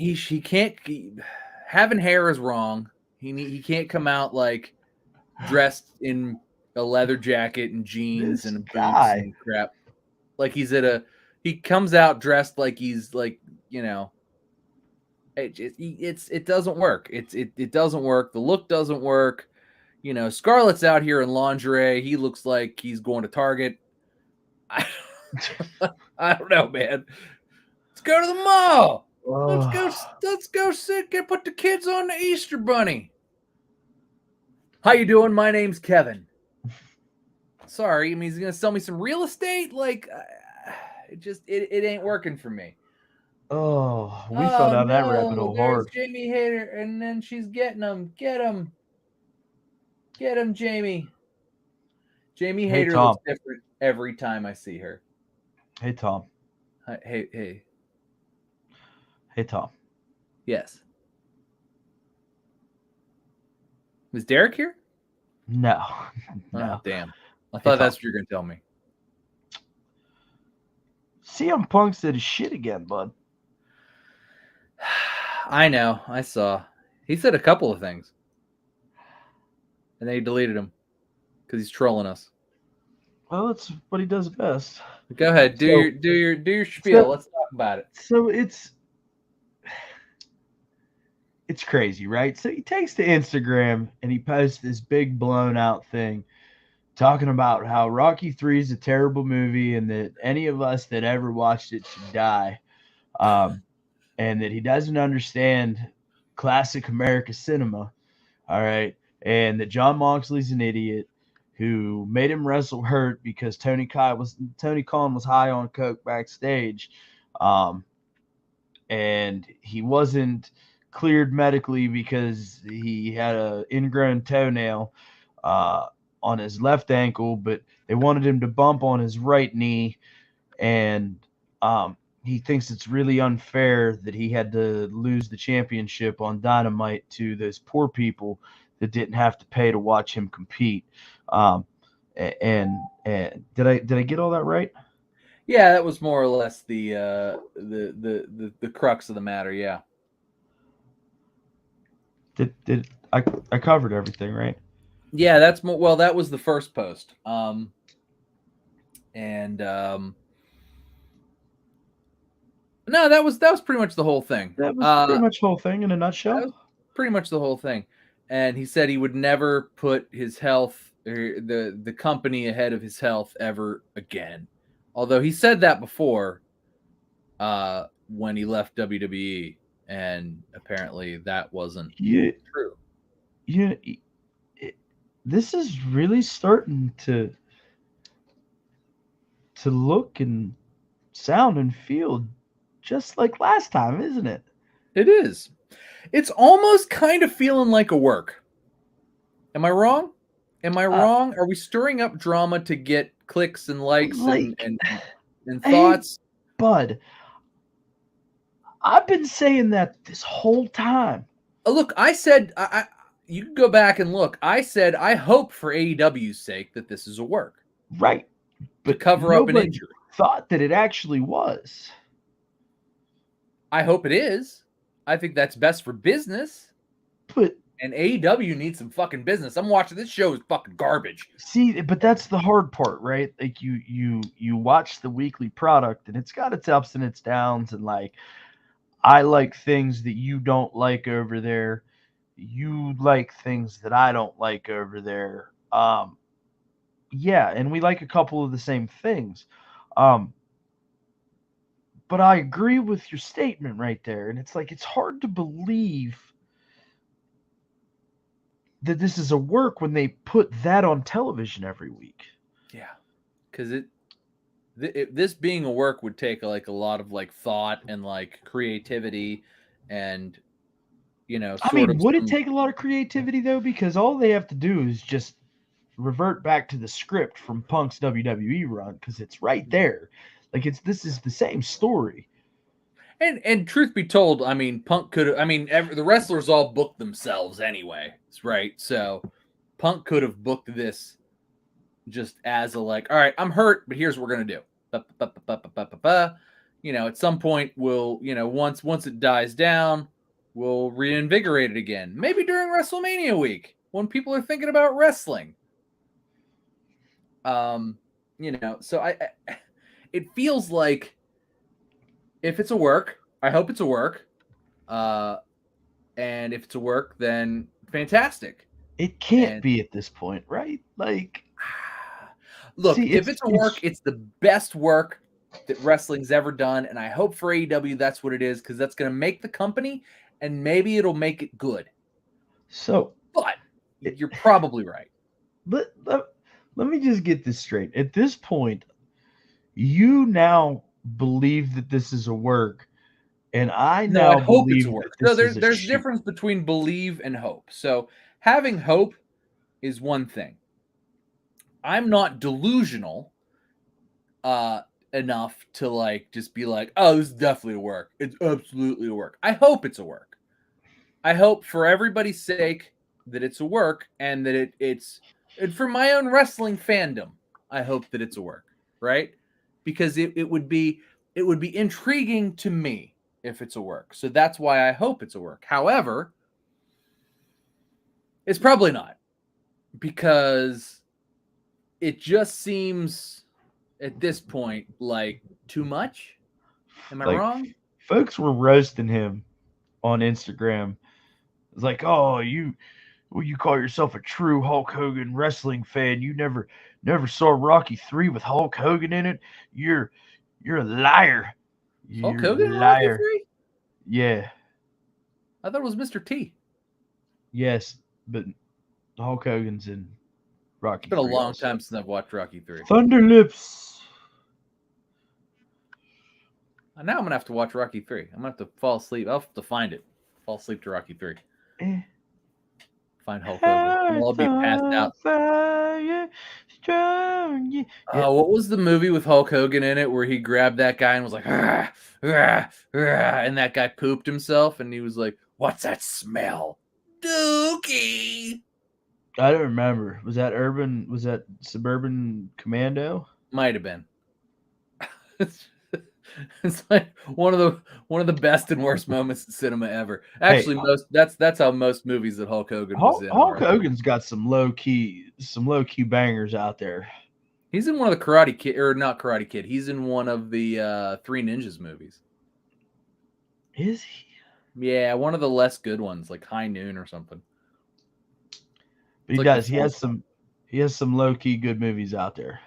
Having hair is wrong. He can't come out like dressed in a leather jacket and jeans and boots and crap. Like he comes out dressed like he's like it doesn't work. It doesn't work. The look doesn't work. Scarlett's out here in lingerie. He looks like he's going to Target. I don't know, man. Let's go to the mall. Let's go put the kids on the Easter Bunny. How you doing? My name's Kevin. Sorry, I mean he's gonna sell me some real estate. Like, it ain't working for me. Oh, we fell down that rabbit hole hard. Jamie Hayter, and then she's getting him. Get him, Jamie. Jamie Hayter looks different every time I see her. Hey, Tom. Hey, Tom. Yes. Was Derek here? No. Oh, damn. I thought that's what you were going to tell me. CM Punk said his shit again, bud. I know. I saw. He said a couple of things. And then he deleted them because he's trolling us. Well, that's what he does best. Go ahead. Do your spiel. Let's talk about it. So it's it's crazy, right? So he takes to Instagram and he posts this big blown out thing talking about how Rocky 3 is a terrible movie and that any of us that ever watched it should die. Um, and that he doesn't understand classic America cinema. All right. And that John Moxley's an idiot who made him wrestle hurt because Tony Khan was high on coke backstage. Um, and he wasn't cleared medically because he had a ingrown toenail uh, on his left ankle, but they wanted him to bump on his right knee, and he thinks it's really unfair that he had to lose the championship on Dynamite to those poor people that didn't have to pay to watch him compete. Um, and did I get all that right? Yeah, that was more or less the crux of the matter. Yeah. Did I covered everything, right? Yeah, that's more. Well, that was the first post. And no, that was pretty much the whole thing. That was pretty much the whole thing in a That was nutshell. pretty much the whole thing. And he said he would never put his health or the company ahead of his health ever again. Although he said that before, when he left WWE, and apparently that wasn't You, true. you, this is really starting to look and sound and feel just like last time, isn't it? It is. It's almost kind of feeling like a work. Am I wrong? Am I wrong? Are we stirring up drama to get clicks and likes Like, and hey, thoughts? bud, I've been saying that this whole time. Look, I said you can go back and look. I said I hope for AEW's sake that this is a work, Right. to But cover up an nobody injury. thought that it actually was. I hope it is. I think that's best for business. But And AEW needs some fucking business. I'm watching this show is fucking garbage. see, but that's the hard part, right? Like you watch the weekly product and it's got its ups and its downs, and like I like things that you don't like over there. You like things that I don't like over there. Yeah, and we like a couple of the same things. Um, but I agree with your statement right there, and it's like it's hard to believe that this is a work when they put that on television every week. Yeah, because this being a work would take like a lot of like thought and like creativity, and I sort mean, of would it some. take a lot of creativity though? Because all they have to do is just revert back to the script from Punk's WWE run, because it's right there. Like this is the same story. And truth be told, I mean, Punk could have. I mean, the wrestlers all booked themselves anyway, right? So Punk could have booked this just as a like, all right, I'm hurt, but here's what we're gonna do. At some point we'll, once it dies down, we'll reinvigorate it again. Maybe during WrestleMania week when people are thinking about wrestling. So I it feels like if it's a work, I hope it's a work. And if it's a work, then fantastic. It can't be at this point, right? Like, look, see, if it's a work, it's the best work that wrestling's ever done, and I hope for AEW that's what it is, because that's going to make the company, and maybe it'll make it good. So, but you're probably right. Let me just get this straight. At this point, you now believe that this is a work, and I now hope it's believe a work. that So this is a there's shoot. difference between believe and hope. So having hope is one thing. I'm not delusional enough to like just be like, oh, this is definitely a work. It's absolutely a work. I hope it's a work. I hope for everybody's sake that it's a work, and that it's for my own wrestling fandom. I hope that it's a work, right? Because it would be intriguing to me if it's a work. So that's why I hope it's a work. However, it's probably not, because it just seems at this point like too much. Am I wrong? Folks were roasting him on Instagram It's like, oh, you call yourself a true Hulk Hogan wrestling fan. You never saw Rocky 3 with Hulk Hogan in it. You're a liar. Hulk You're a Hogan in Rocky liar. 3? Yeah. I thought it was Mr. T. Yes, but Hulk Hogan's in Rocky It's been a 3 long also. time since I've watched Rocky 3. Thunder Lips. Now I'm going to have to watch Rocky 3. I'm going to have to fall asleep. I'll have to find it. Fall asleep to Rocky 3. Eh. Find Hulk Hogan. And I'll be passed out. Fire, strong, yeah. What was the movie with Hulk Hogan in it where he grabbed that guy and was like, "Rah, rah, rah," and that guy pooped himself and he was like, "What's that smell? Dookie." I don't remember. Was that Suburban Commando? Might have been. It's like one of the best and worst moments in cinema ever. Actually, that's how most movies that Hulk Hogan was in. Hulk Hogan's got some low key bangers out there. He's in one of the Karate Kid, or not Karate Kid. He's in one of the Three Ninjas movies. Is he? Yeah, one of the less good ones, like High Noon or something. But he like does. He has some low key good movies out there.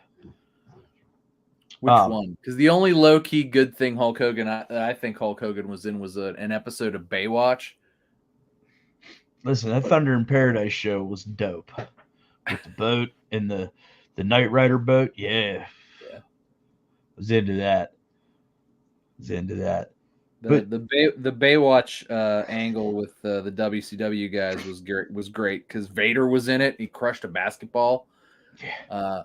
Which one? Because the only low key good thing Hulk Hogan, I think Hulk Hogan was in, was an episode of Baywatch. Listen, that Thunder in Paradise show was dope. With the boat and the Knight Rider boat, yeah. Was into that. The Baywatch angle with the WCW guys was great because Vader was in it. He crushed a basketball. Yeah.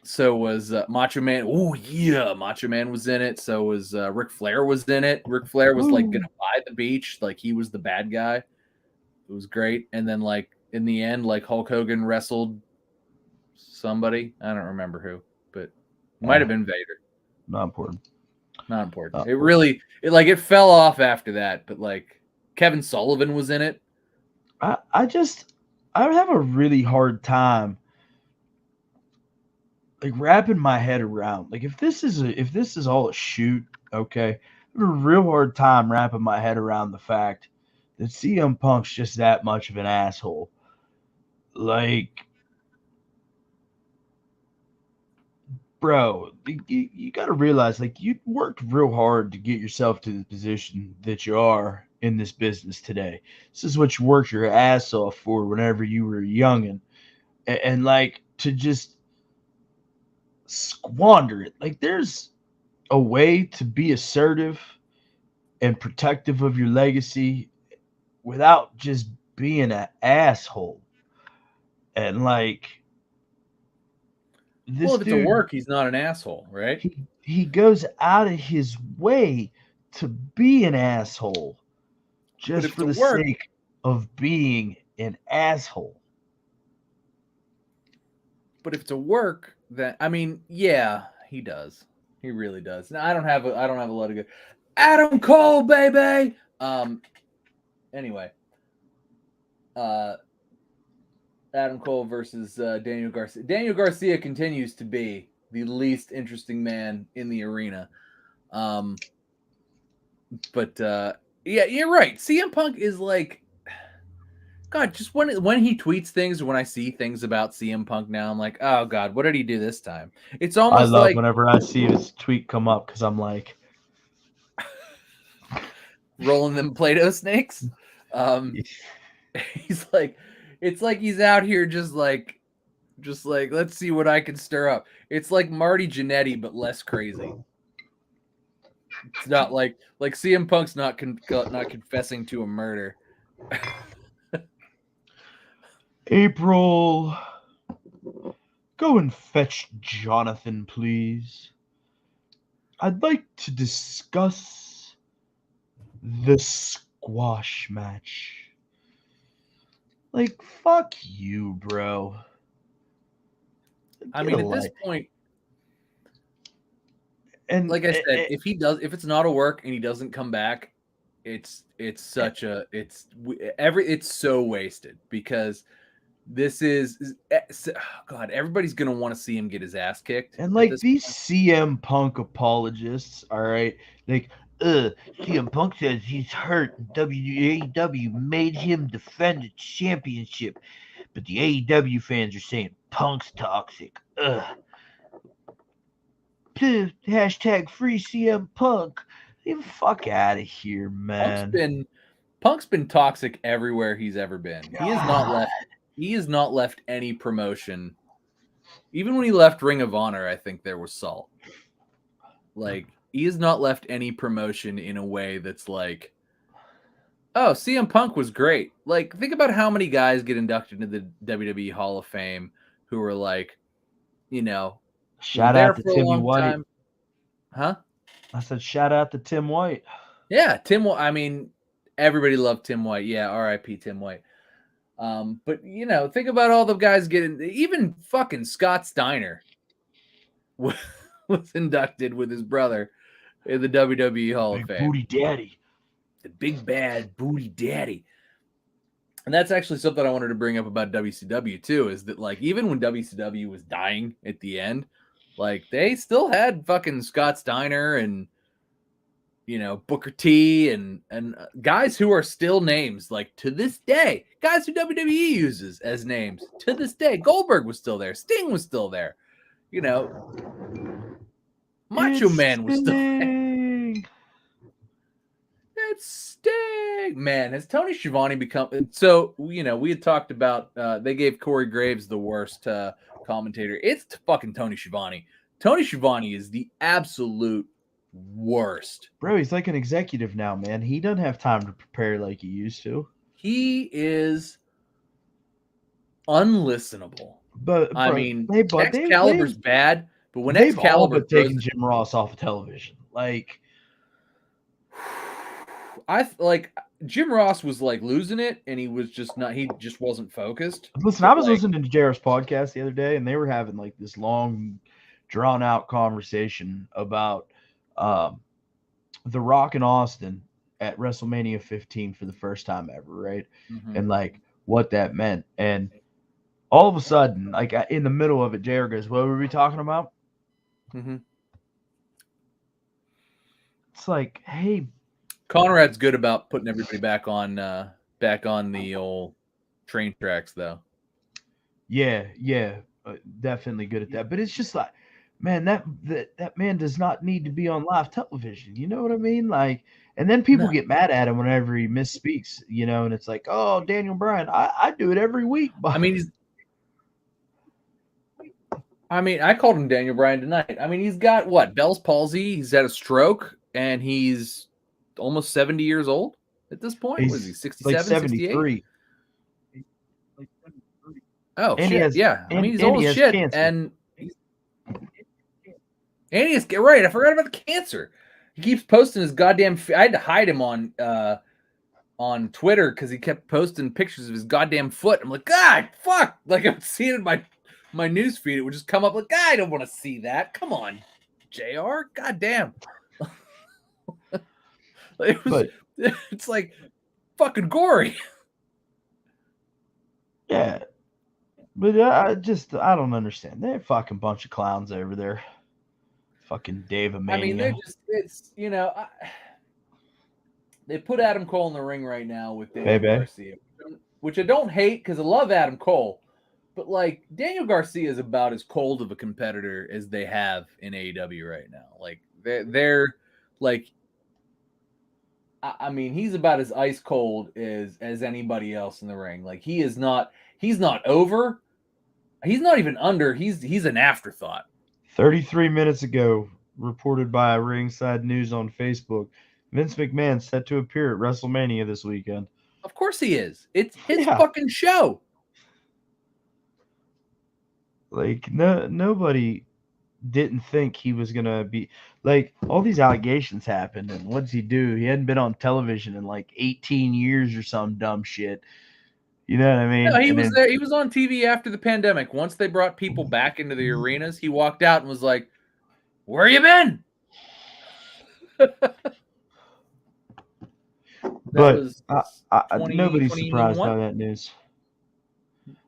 So was Macho Man. Oh yeah, Macho Man was in it. So was Ric Flair was in it. Ric Flair was like gonna buy the beach, like he was the bad guy. It was great. And then like in the end, like Hulk Hogan wrestled somebody. I don't remember who, but it might have been Vader. Not important. It fell off after that. But like Kevin Sullivan was in it. I would have a really hard time like wrapping my head around, like if this is all a shoot, okay, I have a real hard time wrapping my head around the fact that CM Punk's just that much of an asshole. Like, bro, you got to realize, like, you worked real hard to get yourself to the position that you are in this business today. This is what you worked your ass off for whenever you were young, and like to just squander it. Like, there's a way to be assertive and protective of your legacy without just being an asshole. And like this, if it's a work, he's not an asshole, right? He goes out of his way to be an asshole just for the sake of being an asshole. But if it's a work, then I mean, yeah, he does. He really does. Now, I don't have a lot of good. Adam Cole, baby. Anyway, Adam Cole versus Daniel Garcia. Daniel Garcia continues to be the least interesting man in the arena. But yeah, you're right. CM Punk is like, God, just when he tweets things, or when I see things about CM Punk now, I'm like, oh God, what did he do this time? It's almost I love whenever I see this tweet come up because I'm like, rolling them Play-Doh snakes. He's like, it's like he's out here just like let's see what I can stir up. It's like Marty Jannetty but less crazy. It's not like CM Punk's not confessing to a murder. April, go and fetch Jonathan, please. I'd like to discuss the squash match. Like, fuck you, bro. I mean, at this point, and like I said, if it's not a work and he doesn't come back, it's so wasted, because this is God, everybody's gonna want to see him get his ass kicked. And like these CM Punk apologists, all right, like CM Punk says he's hurt and WWE made him defend the championship. But the AEW fans are saying Punk's toxic. Hashtag free CM Punk. Get the fuck out of here, man. Punk's been toxic everywhere he's ever been. He has not left any promotion. Even when he left Ring of Honor, I think there was salt. Like, he has not left any promotion in a way that's like, oh, CM Punk was great. Like, think about how many guys get inducted into the WWE Hall of Fame who are like, Shout there out to for a Timmy long White. time. Huh? I said shout out to Tim White. Yeah, Tim White. I mean, everybody loved Tim White. Yeah, R.I.P. Tim White. But think about all the guys getting. Even fucking Scott Steiner was inducted with his brother in the WWE Hall of Fame. Booty Daddy. The big bad booty daddy. And that's actually something I wanted to bring up about WCW too, is that like even when WCW was dying at the end, like they still had fucking Scott Steiner and Booker T and guys who are still names like to this day, guys who WWE uses as names to this day. Goldberg was still there, Sting was still there, Macho Man was still there. It's Sting, man. Has Tony Schiavone become so? We had talked about they gave Corey Graves the worst commentator. It's fucking Tony Schiavone. Tony Schiavone is the absolute worst. Bro, he's like an executive now, man. He doesn't have time to prepare like he used to. He is unlistenable. But I bro, mean, they Excalibur's bad, but when they've all Excalibur but taken Jim Ross off of television, like. Jim Ross was like losing it, and he was just not. He just wasn't focused. Listen, I was listening to JR's podcast the other day, and they were having like this long, drawn out conversation about The Rock and Austin at WrestleMania 15 for the first time ever, right? Mm-hmm. And like what that meant, and all of a sudden, like in the middle of it, JR goes, "What were we talking about?" Mm-hmm. It's like, hey. Conrad's good about putting everybody back on the old train tracks, though. Yeah, definitely good at that. But it's just like, man, that man does not need to be on live television. You know what I mean? Like, and then people get mad at him whenever he misspeaks. And it's like, oh, Daniel Bryan, I do it every week. I called him Daniel Bryan tonight. I mean, he's got what? Bell's palsy. He's had a stroke, and he's almost 70 years old at this point. What is he, 67, like 73? 68? Oh, and shit. He's old as shit. Cancer. And he has, right, I forgot about the cancer. He keeps posting his goddamn. I had to hide him on Twitter because he kept posting pictures of his goddamn foot. I'm like, God, fuck! Like I'm seeing it in my news feed. It would just come up like, God, I don't want to see that. Come on, JR. Goddamn. It's like fucking gory. Yeah, but I don't understand. They're a fucking bunch of clowns over there. Fucking Dave Amania. I mean, they put Adam Cole in the ring right now with Daniel Garcia, which I don't hate because I love Adam Cole, but like Daniel Garcia is about as cold of a competitor as they have in AEW right now. Like they're like. I mean, he's about as ice cold as anybody else in the ring. Like he's not over. He's not even under. He's an afterthought. 33 minutes ago, reported by Ringside News on Facebook, Vince McMahon set to appear at WrestleMania this weekend. Of course he is. It's his fucking show. Like nobody didn't think he was gonna be like all these allegations happened, and what's he do? He hadn't been on television in like 18 years or some dumb shit. You know what I mean? No, he was there. He was on TV after the pandemic. Once they brought people back into the arenas, he walked out and was like, "Where you been?" But nobody's surprised by that news.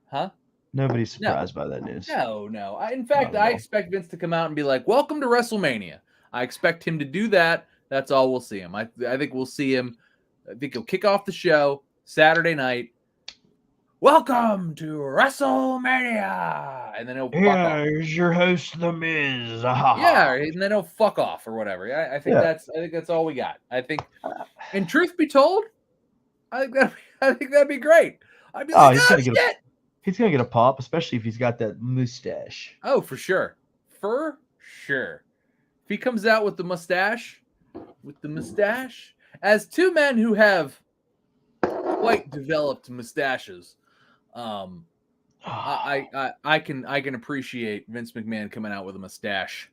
Huh? Nobody's surprised by that news. No. In fact, I expect Vince to come out and be like, "Welcome to WrestleMania." I expect him to do that That's all we'll see him. I think we'll see him. I think he'll kick off the show Saturday night. Welcome to WrestleMania, and then he'll fuck off. Here's your host, The Miz. Yeah, and then he'll fuck off or whatever. I think Yeah. I think that's all we got. I think, and truth be told, I think that'd be great. I'd be like, he's gonna get a pop, especially if he's got that mustache. Oh, for sure. For sure. If he comes out with the mustache, as two men who have quite developed mustaches, I can appreciate Vince McMahon coming out with a mustache.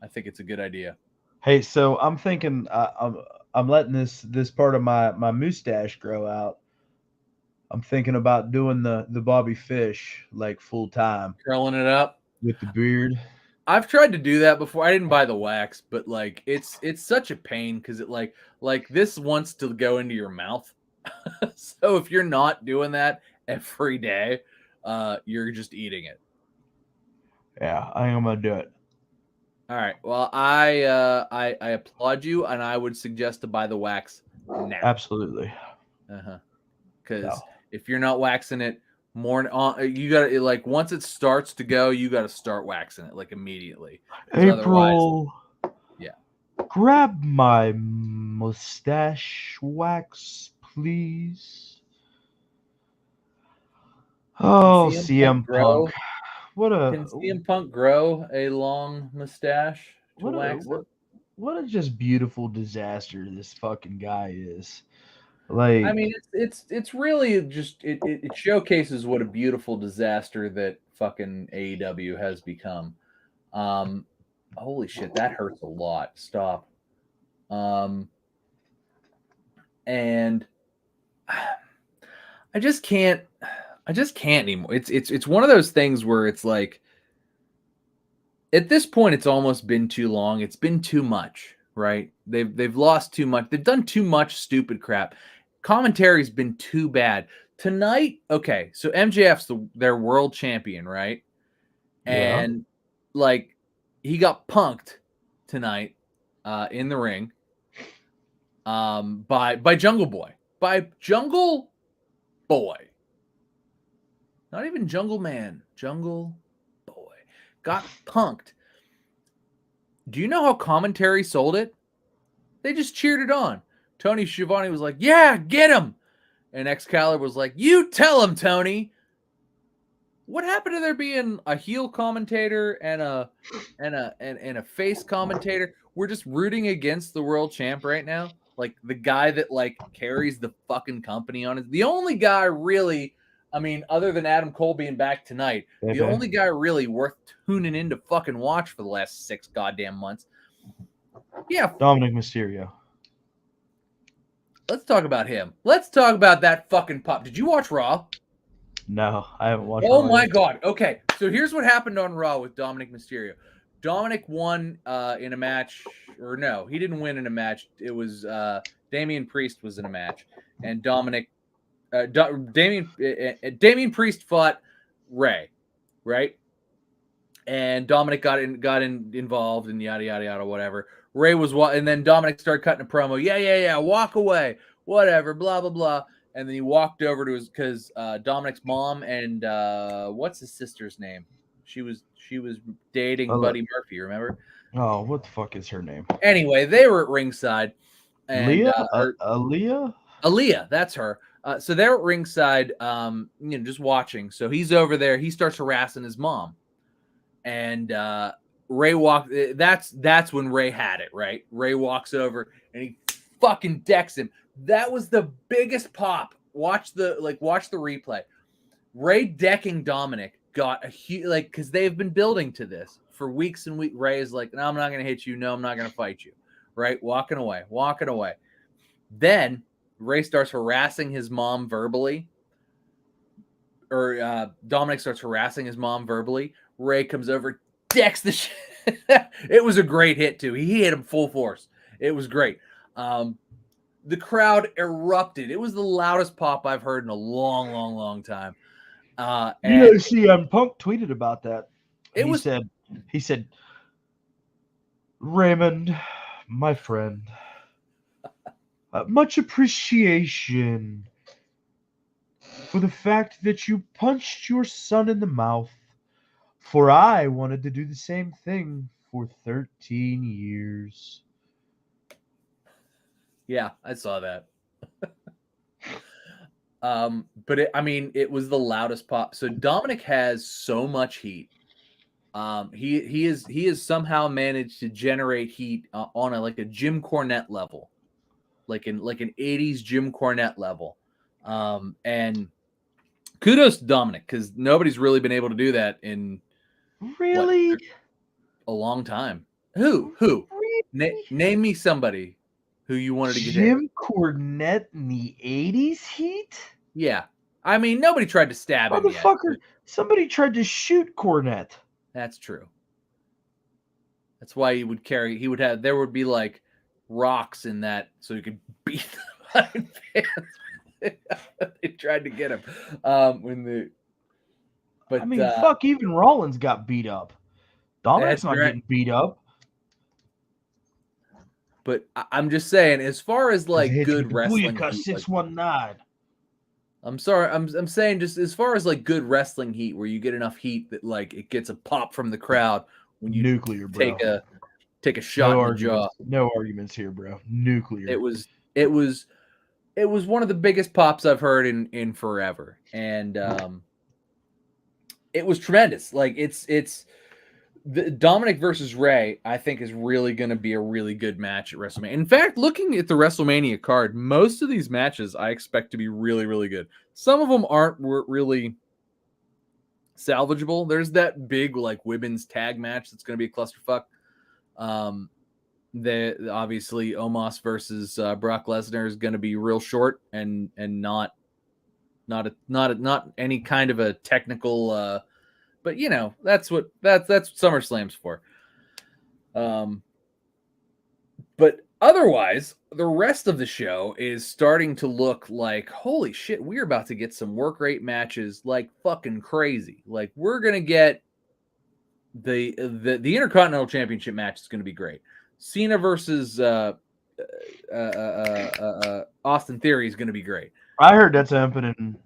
I think it's a good idea. Hey, so I'm thinking I'm letting this part of my mustache grow out. I'm thinking about doing the Bobby Fish like full time Curling it up with the beard. I've tried to do that before. I didn't buy the wax, but like it's such a pain because it like this wants to go into your mouth. So if you're not doing that every day, you're just eating it. Yeah, I think I'm gonna do it. All right. Well, I applaud you, and I would suggest to buy the wax now. Absolutely. Because if you're not waxing it more, you got to like once it starts to go, you got to start waxing it like immediately. April. Yeah. Grab my mustache wax, please. Oh, CM Punk. Can CM Punk grow a long mustache to wax it? What a just beautiful disaster this fucking guy is. Like, I mean, it's really just it showcases what a beautiful disaster that fucking AEW has become. Holy shit, that hurts a lot. Stop. And I just can't anymore. It's one of those things where it's like at this point it's almost been too long. It's been too much, right? They've lost too much. They've done too much stupid crap. Commentary's been too bad. Tonight, okay, so MJF's their world champion, right? Yeah. And like he got punked tonight in the ring by Jungle Boy. By Jungle Boy. Not even Jungle Man. Jungle Boy. Got punked. Do you know how commentary sold it? They just cheered it on. Tony Schiavone was like, yeah, get him. And Excalibur was like, you tell him, Tony. What happened to there being a heel commentator and a face commentator? We're just rooting against the world champ right now. Like the guy that like carries the fucking company on it. The only guy really, I mean, other than Adam Cole being back tonight, the only guy really worth tuning in to fucking watch for the last 6 goddamn months. Yeah. Dominic Mysterio. Let's talk about him. Let's talk about that fucking pup. Did you watch Raw? No, I haven't watched Oh Raw my yet. God. Okay. So here's what happened on Raw with Dominic Mysterio. Dominic won in a match, or no, he didn't win in a match. It was Damian Priest was in a match, and Damian Priest fought Ray, right? And Dominic got involved and yada yada yada whatever. Ray was and then Dominic started cutting a promo. Yeah, walk away, whatever, blah blah blah. And then he walked over to because Dominic's mom and what's his sister's name? She was dating Buddy Murphy, remember? Oh, what the fuck is her name? Anyway, they were at ringside. And, Leah? Aaliyah? Aaliyah, that's her. So they're at ringside, just watching. So he's over there. He starts harassing his mom. And Ray walked. That's when Ray had it, right? Ray walks over and he fucking decks him. That was the biggest pop. Watch the replay. Ray decking Dominic got a huge because they've been building to this for weeks and weeks. Ray is like, no, I'm not going to hit you. No, I'm not going to fight you. Right? Walking away. Then Ray starts harassing his mom verbally. Or Dominic starts harassing his mom verbally. Ray comes over, decks the shit. It was a great hit, too. He hit him full force. It was great. The crowd erupted. It was the loudest pop I've heard in a long, long, long time. And CM Punk tweeted about that. He said, Raymond, my friend, much appreciation for the fact that you punched your son in the mouth, for I wanted to do the same thing for 13 years. Yeah, I saw that. But it was the loudest pop. So Dominic has so much heat. He has somehow managed to generate heat on a Jim Cornette level, like an 80s Jim Cornette level. And kudos to Dominic, because nobody's really been able to do that in Really? a long time. Who? Name me somebody who you wanted to get in. Jim Cornette in the 80s heat? Yeah. I mean, nobody tried to stab him yet. Motherfucker, somebody tried to shoot Cornette. That's true. That's why there would be like rocks in that so you could beat the fucking fans. They tried to get him. Fuck, even Rollins got beat up. Dominic's not right. getting beat up. But I'm just saying, as far as like good wrestling, Booyaka 619. I'm sorry, I'm saying just as far as like good wrestling heat, where you get enough heat that like it gets a pop from the crowd when you Nuclear, bro. take a shot in the jaw. No arguments here, bro. Nuclear. It was one of the biggest pops I've heard in forever, and it was tremendous. Like it's the Dominic versus Ray, I think, is really going to be a really good match at WrestleMania. In fact, looking at the WrestleMania card, most of these matches I expect to be really, really good. Some of them aren't really salvageable. There's that big like women's tag match that's going to be a clusterfuck. Obviously Omos versus Brock Lesnar is going to be real short and not any kind of a technical. But you know, that's what SummerSlam's for. But otherwise, the rest of the show is starting to look like, holy shit, we're about to get some work rate matches like fucking crazy. Like we're gonna get the Intercontinental Championship match is gonna be great. Cena versus Austin Theory is gonna be great. I heard that's happening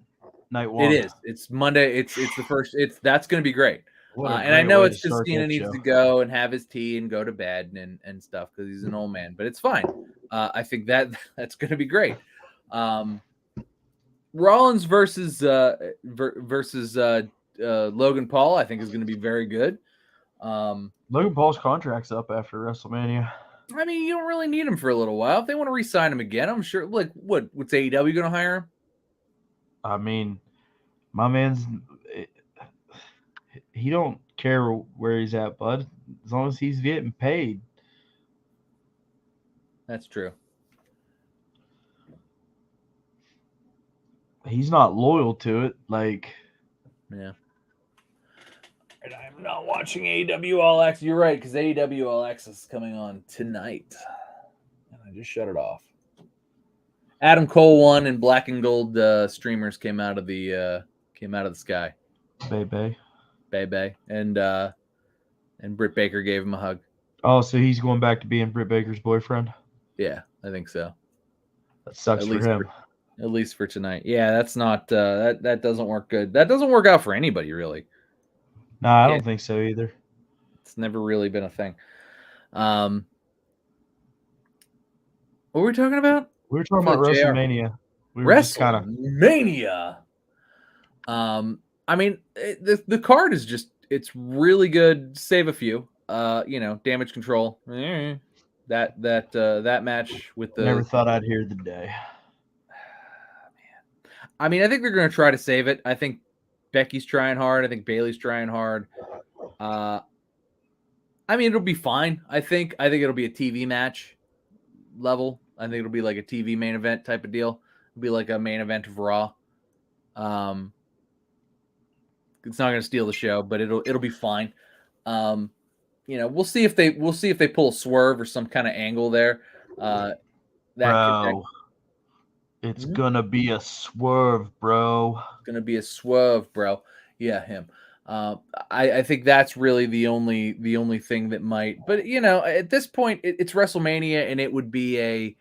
night one. It is. It's Monday. It's the first. That's going to be great. And I know it's just Cena needs to go and have his tea and go to bed and stuff because he's an old man. But it's fine. I think that's going to be great. Rollins versus Logan Paul, I think, is going to be very good. Logan Paul's contract's up after WrestleMania. I mean, you don't really need him for a little while. If they want to re-sign him again, I'm sure. Like, what's AEW going to hire him? I mean, my man's he don't care where he's at, bud. As long as he's getting paid. That's true. He's not loyal to it. Like, yeah. And I'm not watching AEW All Access. You're right, because AEW All Access is coming on tonight. And I just shut it off. Adam Cole won, and black and gold streamers came out of the sky. Bay. And Britt Baker gave him a hug. Oh, so he's going back to being Britt Baker's boyfriend? Yeah, I think so. That sucks for him. At least for tonight. Yeah, that's not that doesn't work good. That doesn't work out for anybody, really. No, I don't think so either. It's never really been a thing. What were we talking about? We were talking about WrestleMania. WrestleMania. I mean, the card is just, it's really good. Save a few. Damage control. That match with the. Never thought I'd hear the day. Man. I mean, I think they're going to try to save it. I think Becky's trying hard. I think Bayley's trying hard. I mean, it'll be fine. I think it'll be a TV match level. I think it'll be like a TV main event type of deal. It'll be like a main event of Raw. It's not going to steal the show, but it'll be fine. We'll see if they pull a swerve or some kind of angle there. It's gonna be a swerve, bro. It's gonna be a swerve, bro. Yeah, him. I think that's really the only thing that might. But at this point, it's WrestleMania, and it would be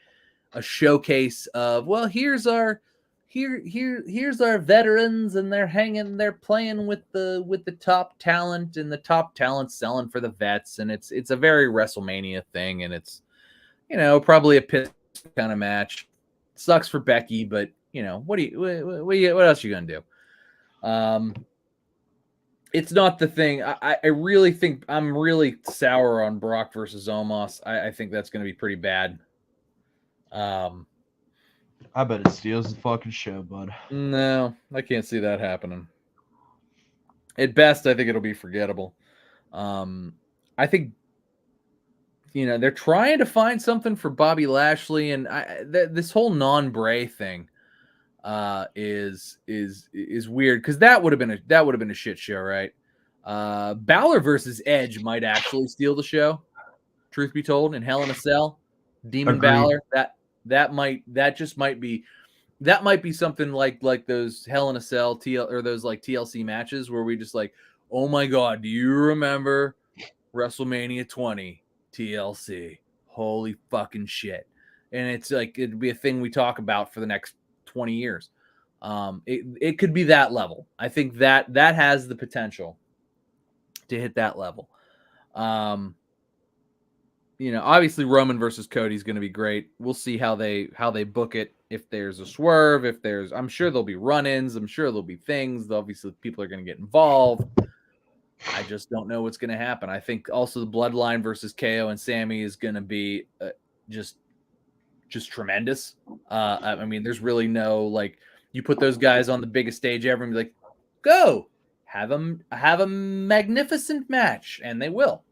showcase of, well, here's our veterans, and they're playing with the top talent, and the top talent selling for the vets, and it's a very WrestleMania thing, and it's, you know, probably a piss kind of match. Sucks for Becky, but you know, what else are you gonna do? It's not the thing. I really think I'm really sour on Brock versus Omos. I think that's going to be pretty bad. I bet it steals the fucking show, bud. No, I can't see that happening. At best, I think it'll be forgettable. I think, you know, they're trying to find something for Bobby Lashley, and this whole non-Bray thing is weird, because that would have been a shit show, right? Balor versus Edge might actually steal the show. Truth be told, in Hell in a Cell, Demon Agreed. Balor, that might be something like those Hell in a Cell or those like TLC matches where we just like, oh my god, do you remember WrestleMania 20 TLC? Holy fucking shit! And it's like, it'd be a thing we talk about for the next 20 years. It could be that level. I think that has the potential to hit that level. You know, obviously Roman versus Cody is going to be great. We'll see how they book it. If there's a swerve, I'm sure there'll be run-ins. I'm sure there'll be things. Obviously, people are going to get involved. I just don't know what's going to happen. I think also the Bloodline versus KO and Sammy is going to be just tremendous. I mean, there's really no, like, you put those guys on the biggest stage ever and be like, go have a magnificent match, and they will.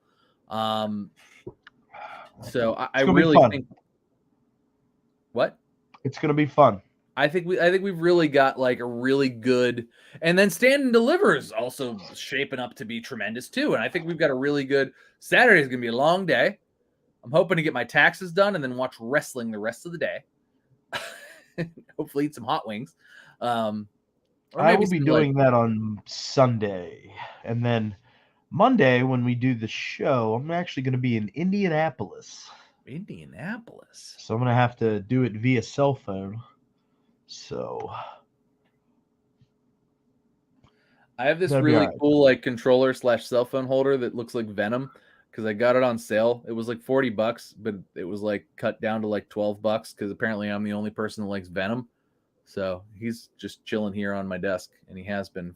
So I really think, what? It's gonna be fun. I think we've really got like a really good, and then Stand and Deliver is also shaping up to be tremendous too. And I think we've got a really good Saturday. Is gonna be a long day. I'm hoping to get my taxes done and then watch wrestling the rest of the day. Hopefully eat some hot wings. I will be doing that on Sunday, and then Monday when we do the show, I'm actually going to be in Indianapolis. So I'm going to have to do it via cell phone. So I have this really cool like controller / cell phone holder that looks like Venom, because I got it on sale. It was like $40, but it was like cut down to like $12 because apparently I'm the only person that likes Venom. So he's just chilling here on my desk, and he has been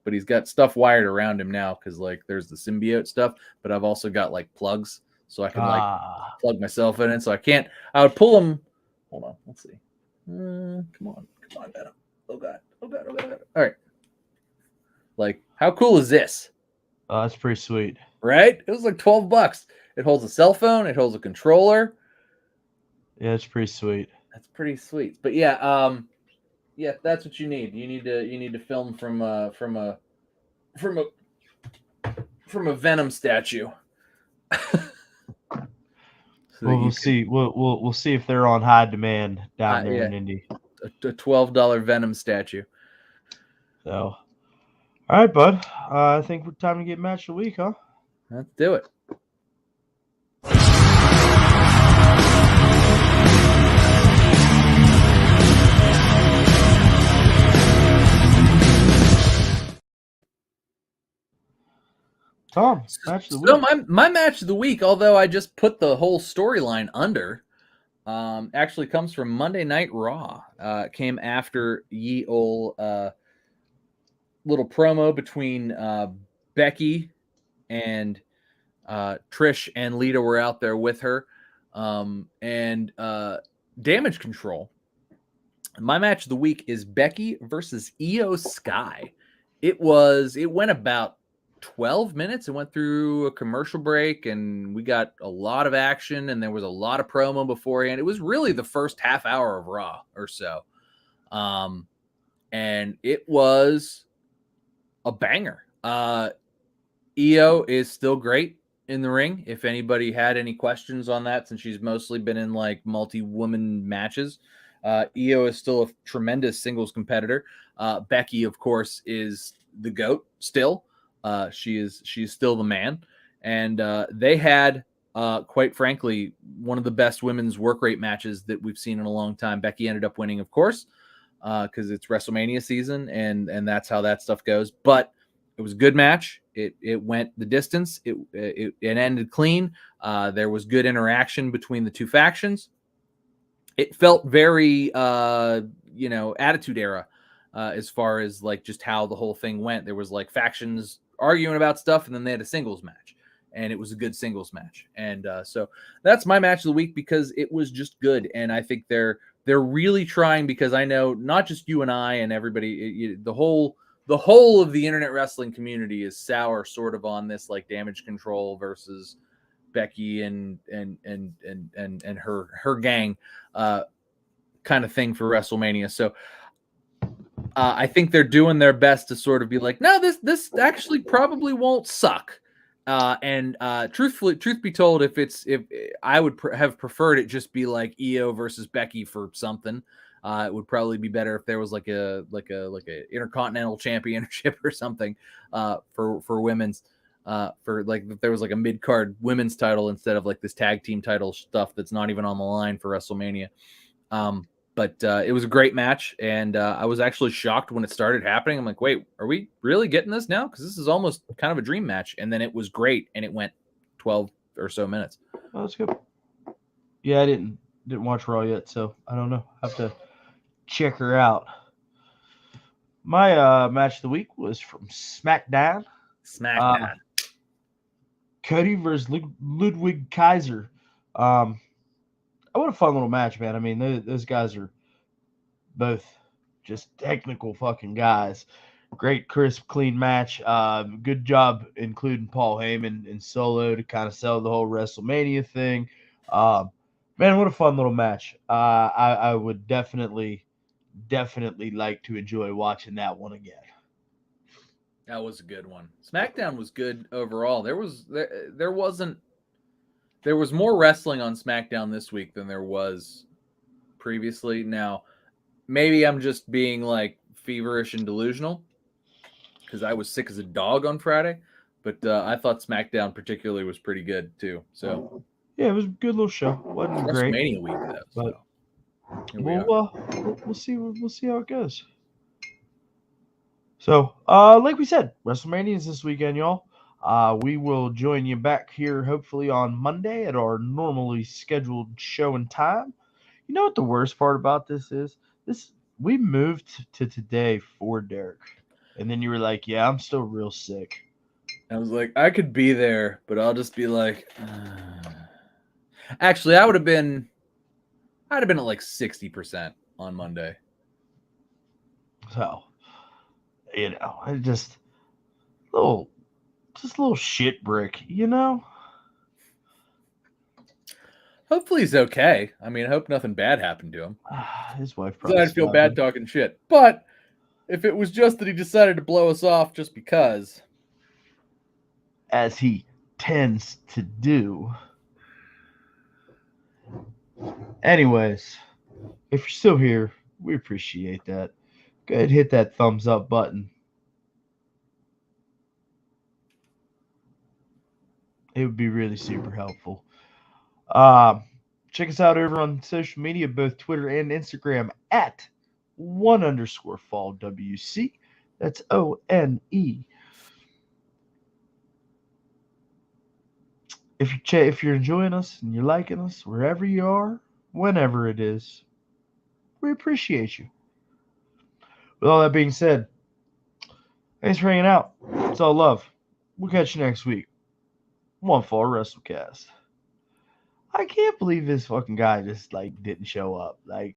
but he's got stuff wired around him now, because like there's the symbiote stuff, but I've also got like plugs, so I can like plug myself in it. So I would pull him. Hold on, let's see. Come on, Venom. Oh god. All right. Like, how cool is this? That's pretty sweet. Right? It was like $12. It holds a cell phone. It holds a controller. Yeah, it's pretty sweet. That's pretty sweet. But yeah, yeah, that's what you need. You need to film from a Venom statue. We'll see. We'll see if they're on high demand down there in Indy. A $12 Venom statue. So, all right, bud. I think we're time to get match of the week, huh? Let's do it. Tom, match of the week. So my match of the week, although I just put the whole storyline under, actually comes from Monday Night Raw. Came after ye ol' little promo between Becky and Trish and Lita were out there with her, and Damage Control. My match of the week is Becky versus Io Sky. It went about 12 minutes. It went through a commercial break, and we got a lot of action, and there was a lot of promo beforehand. It was really the first half hour of Raw or so. And it was a banger. Io is still great in the ring. If anybody had any questions on that, since she's mostly been in like multi-woman matches, Io is still a tremendous singles competitor. Becky, of course, is the GOAT still. She's still the man. And they had quite frankly, one of the best women's work rate matches that we've seen in a long time. Becky ended up winning, of course, because it's WrestleMania season, and that's how that stuff goes. But it was a good match. It went the distance. It ended clean. There was good interaction between the two factions. It felt very Attitude Era, as far as like just how the whole thing went. There was like factions arguing about stuff, and then they had a singles match, and it was a good singles match. And so that's my match of the week, because it was just good. And I think they're really trying, because I know not just you and I and everybody, the whole of the internet wrestling community is sour sort of on this like Damage Control versus Becky and her gang kind of thing for WrestleMania. So I think they're doing their best to sort of be like, no, this actually probably won't suck. Truth be told, if I would have preferred it just be like Io versus Becky for something. It would probably be better if there was like a Intercontinental Championship or something for women's. For like if there was like a mid card women's title instead of like this tag team title stuff that's not even on the line for WrestleMania. But it was a great match, and I was actually shocked when it started happening. I'm like, wait, are we really getting this now? Because this is almost kind of a dream match. And then it was great, and it went 12 or so minutes. Oh, that's good. Yeah, I didn't watch Raw yet, so I don't know. I have to check her out. My match of the week was from SmackDown. Cody versus Ludwig Kaiser. What a fun little match, man. I mean, those guys are both just technical fucking guys. Great, crisp, clean match. Good job including Paul Heyman and Solo to kind of sell the whole WrestleMania thing. Man, what a fun little match. I would definitely like to enjoy watching that one again. That was a good one. SmackDown was good overall. There was more wrestling on SmackDown this week than there was previously. Now, maybe I'm just being like feverish and delusional because I was sick as a dog on Friday, but I thought SmackDown particularly was pretty good too. So yeah, it was a good little show. Wasn't great. WrestleMania week though. But we'll see how it goes. So, like we said, WrestleMania is this weekend, y'all. We will join you back here hopefully on Monday at our normally scheduled show and time. You know what the worst part about this is? We moved to today for Derek. And then you were like, yeah, I'm still real sick. I was like, I could be there, but I'll just be like, Actually, I'd have been at like 60% on Monday. So, I just little shit brick, Hopefully he's okay. I mean, I hope nothing bad happened to him. His wife probably. I'd feel bad talking shit. But if it was just that he decided to blow us off just because, as he tends to do. Anyways, if you're still here, we appreciate that. Go ahead and hit that thumbs up button. It would be really super helpful. Check us out over on social media, both Twitter and Instagram at @1_Fall WC. That's ONE. If you're enjoying us and you're liking us, wherever you are, whenever it is, we appreciate you. With all that being said, thanks for hanging out. It's all love. We'll catch you next week. One Fall WrestleCast. I can't believe this fucking guy just didn't show up.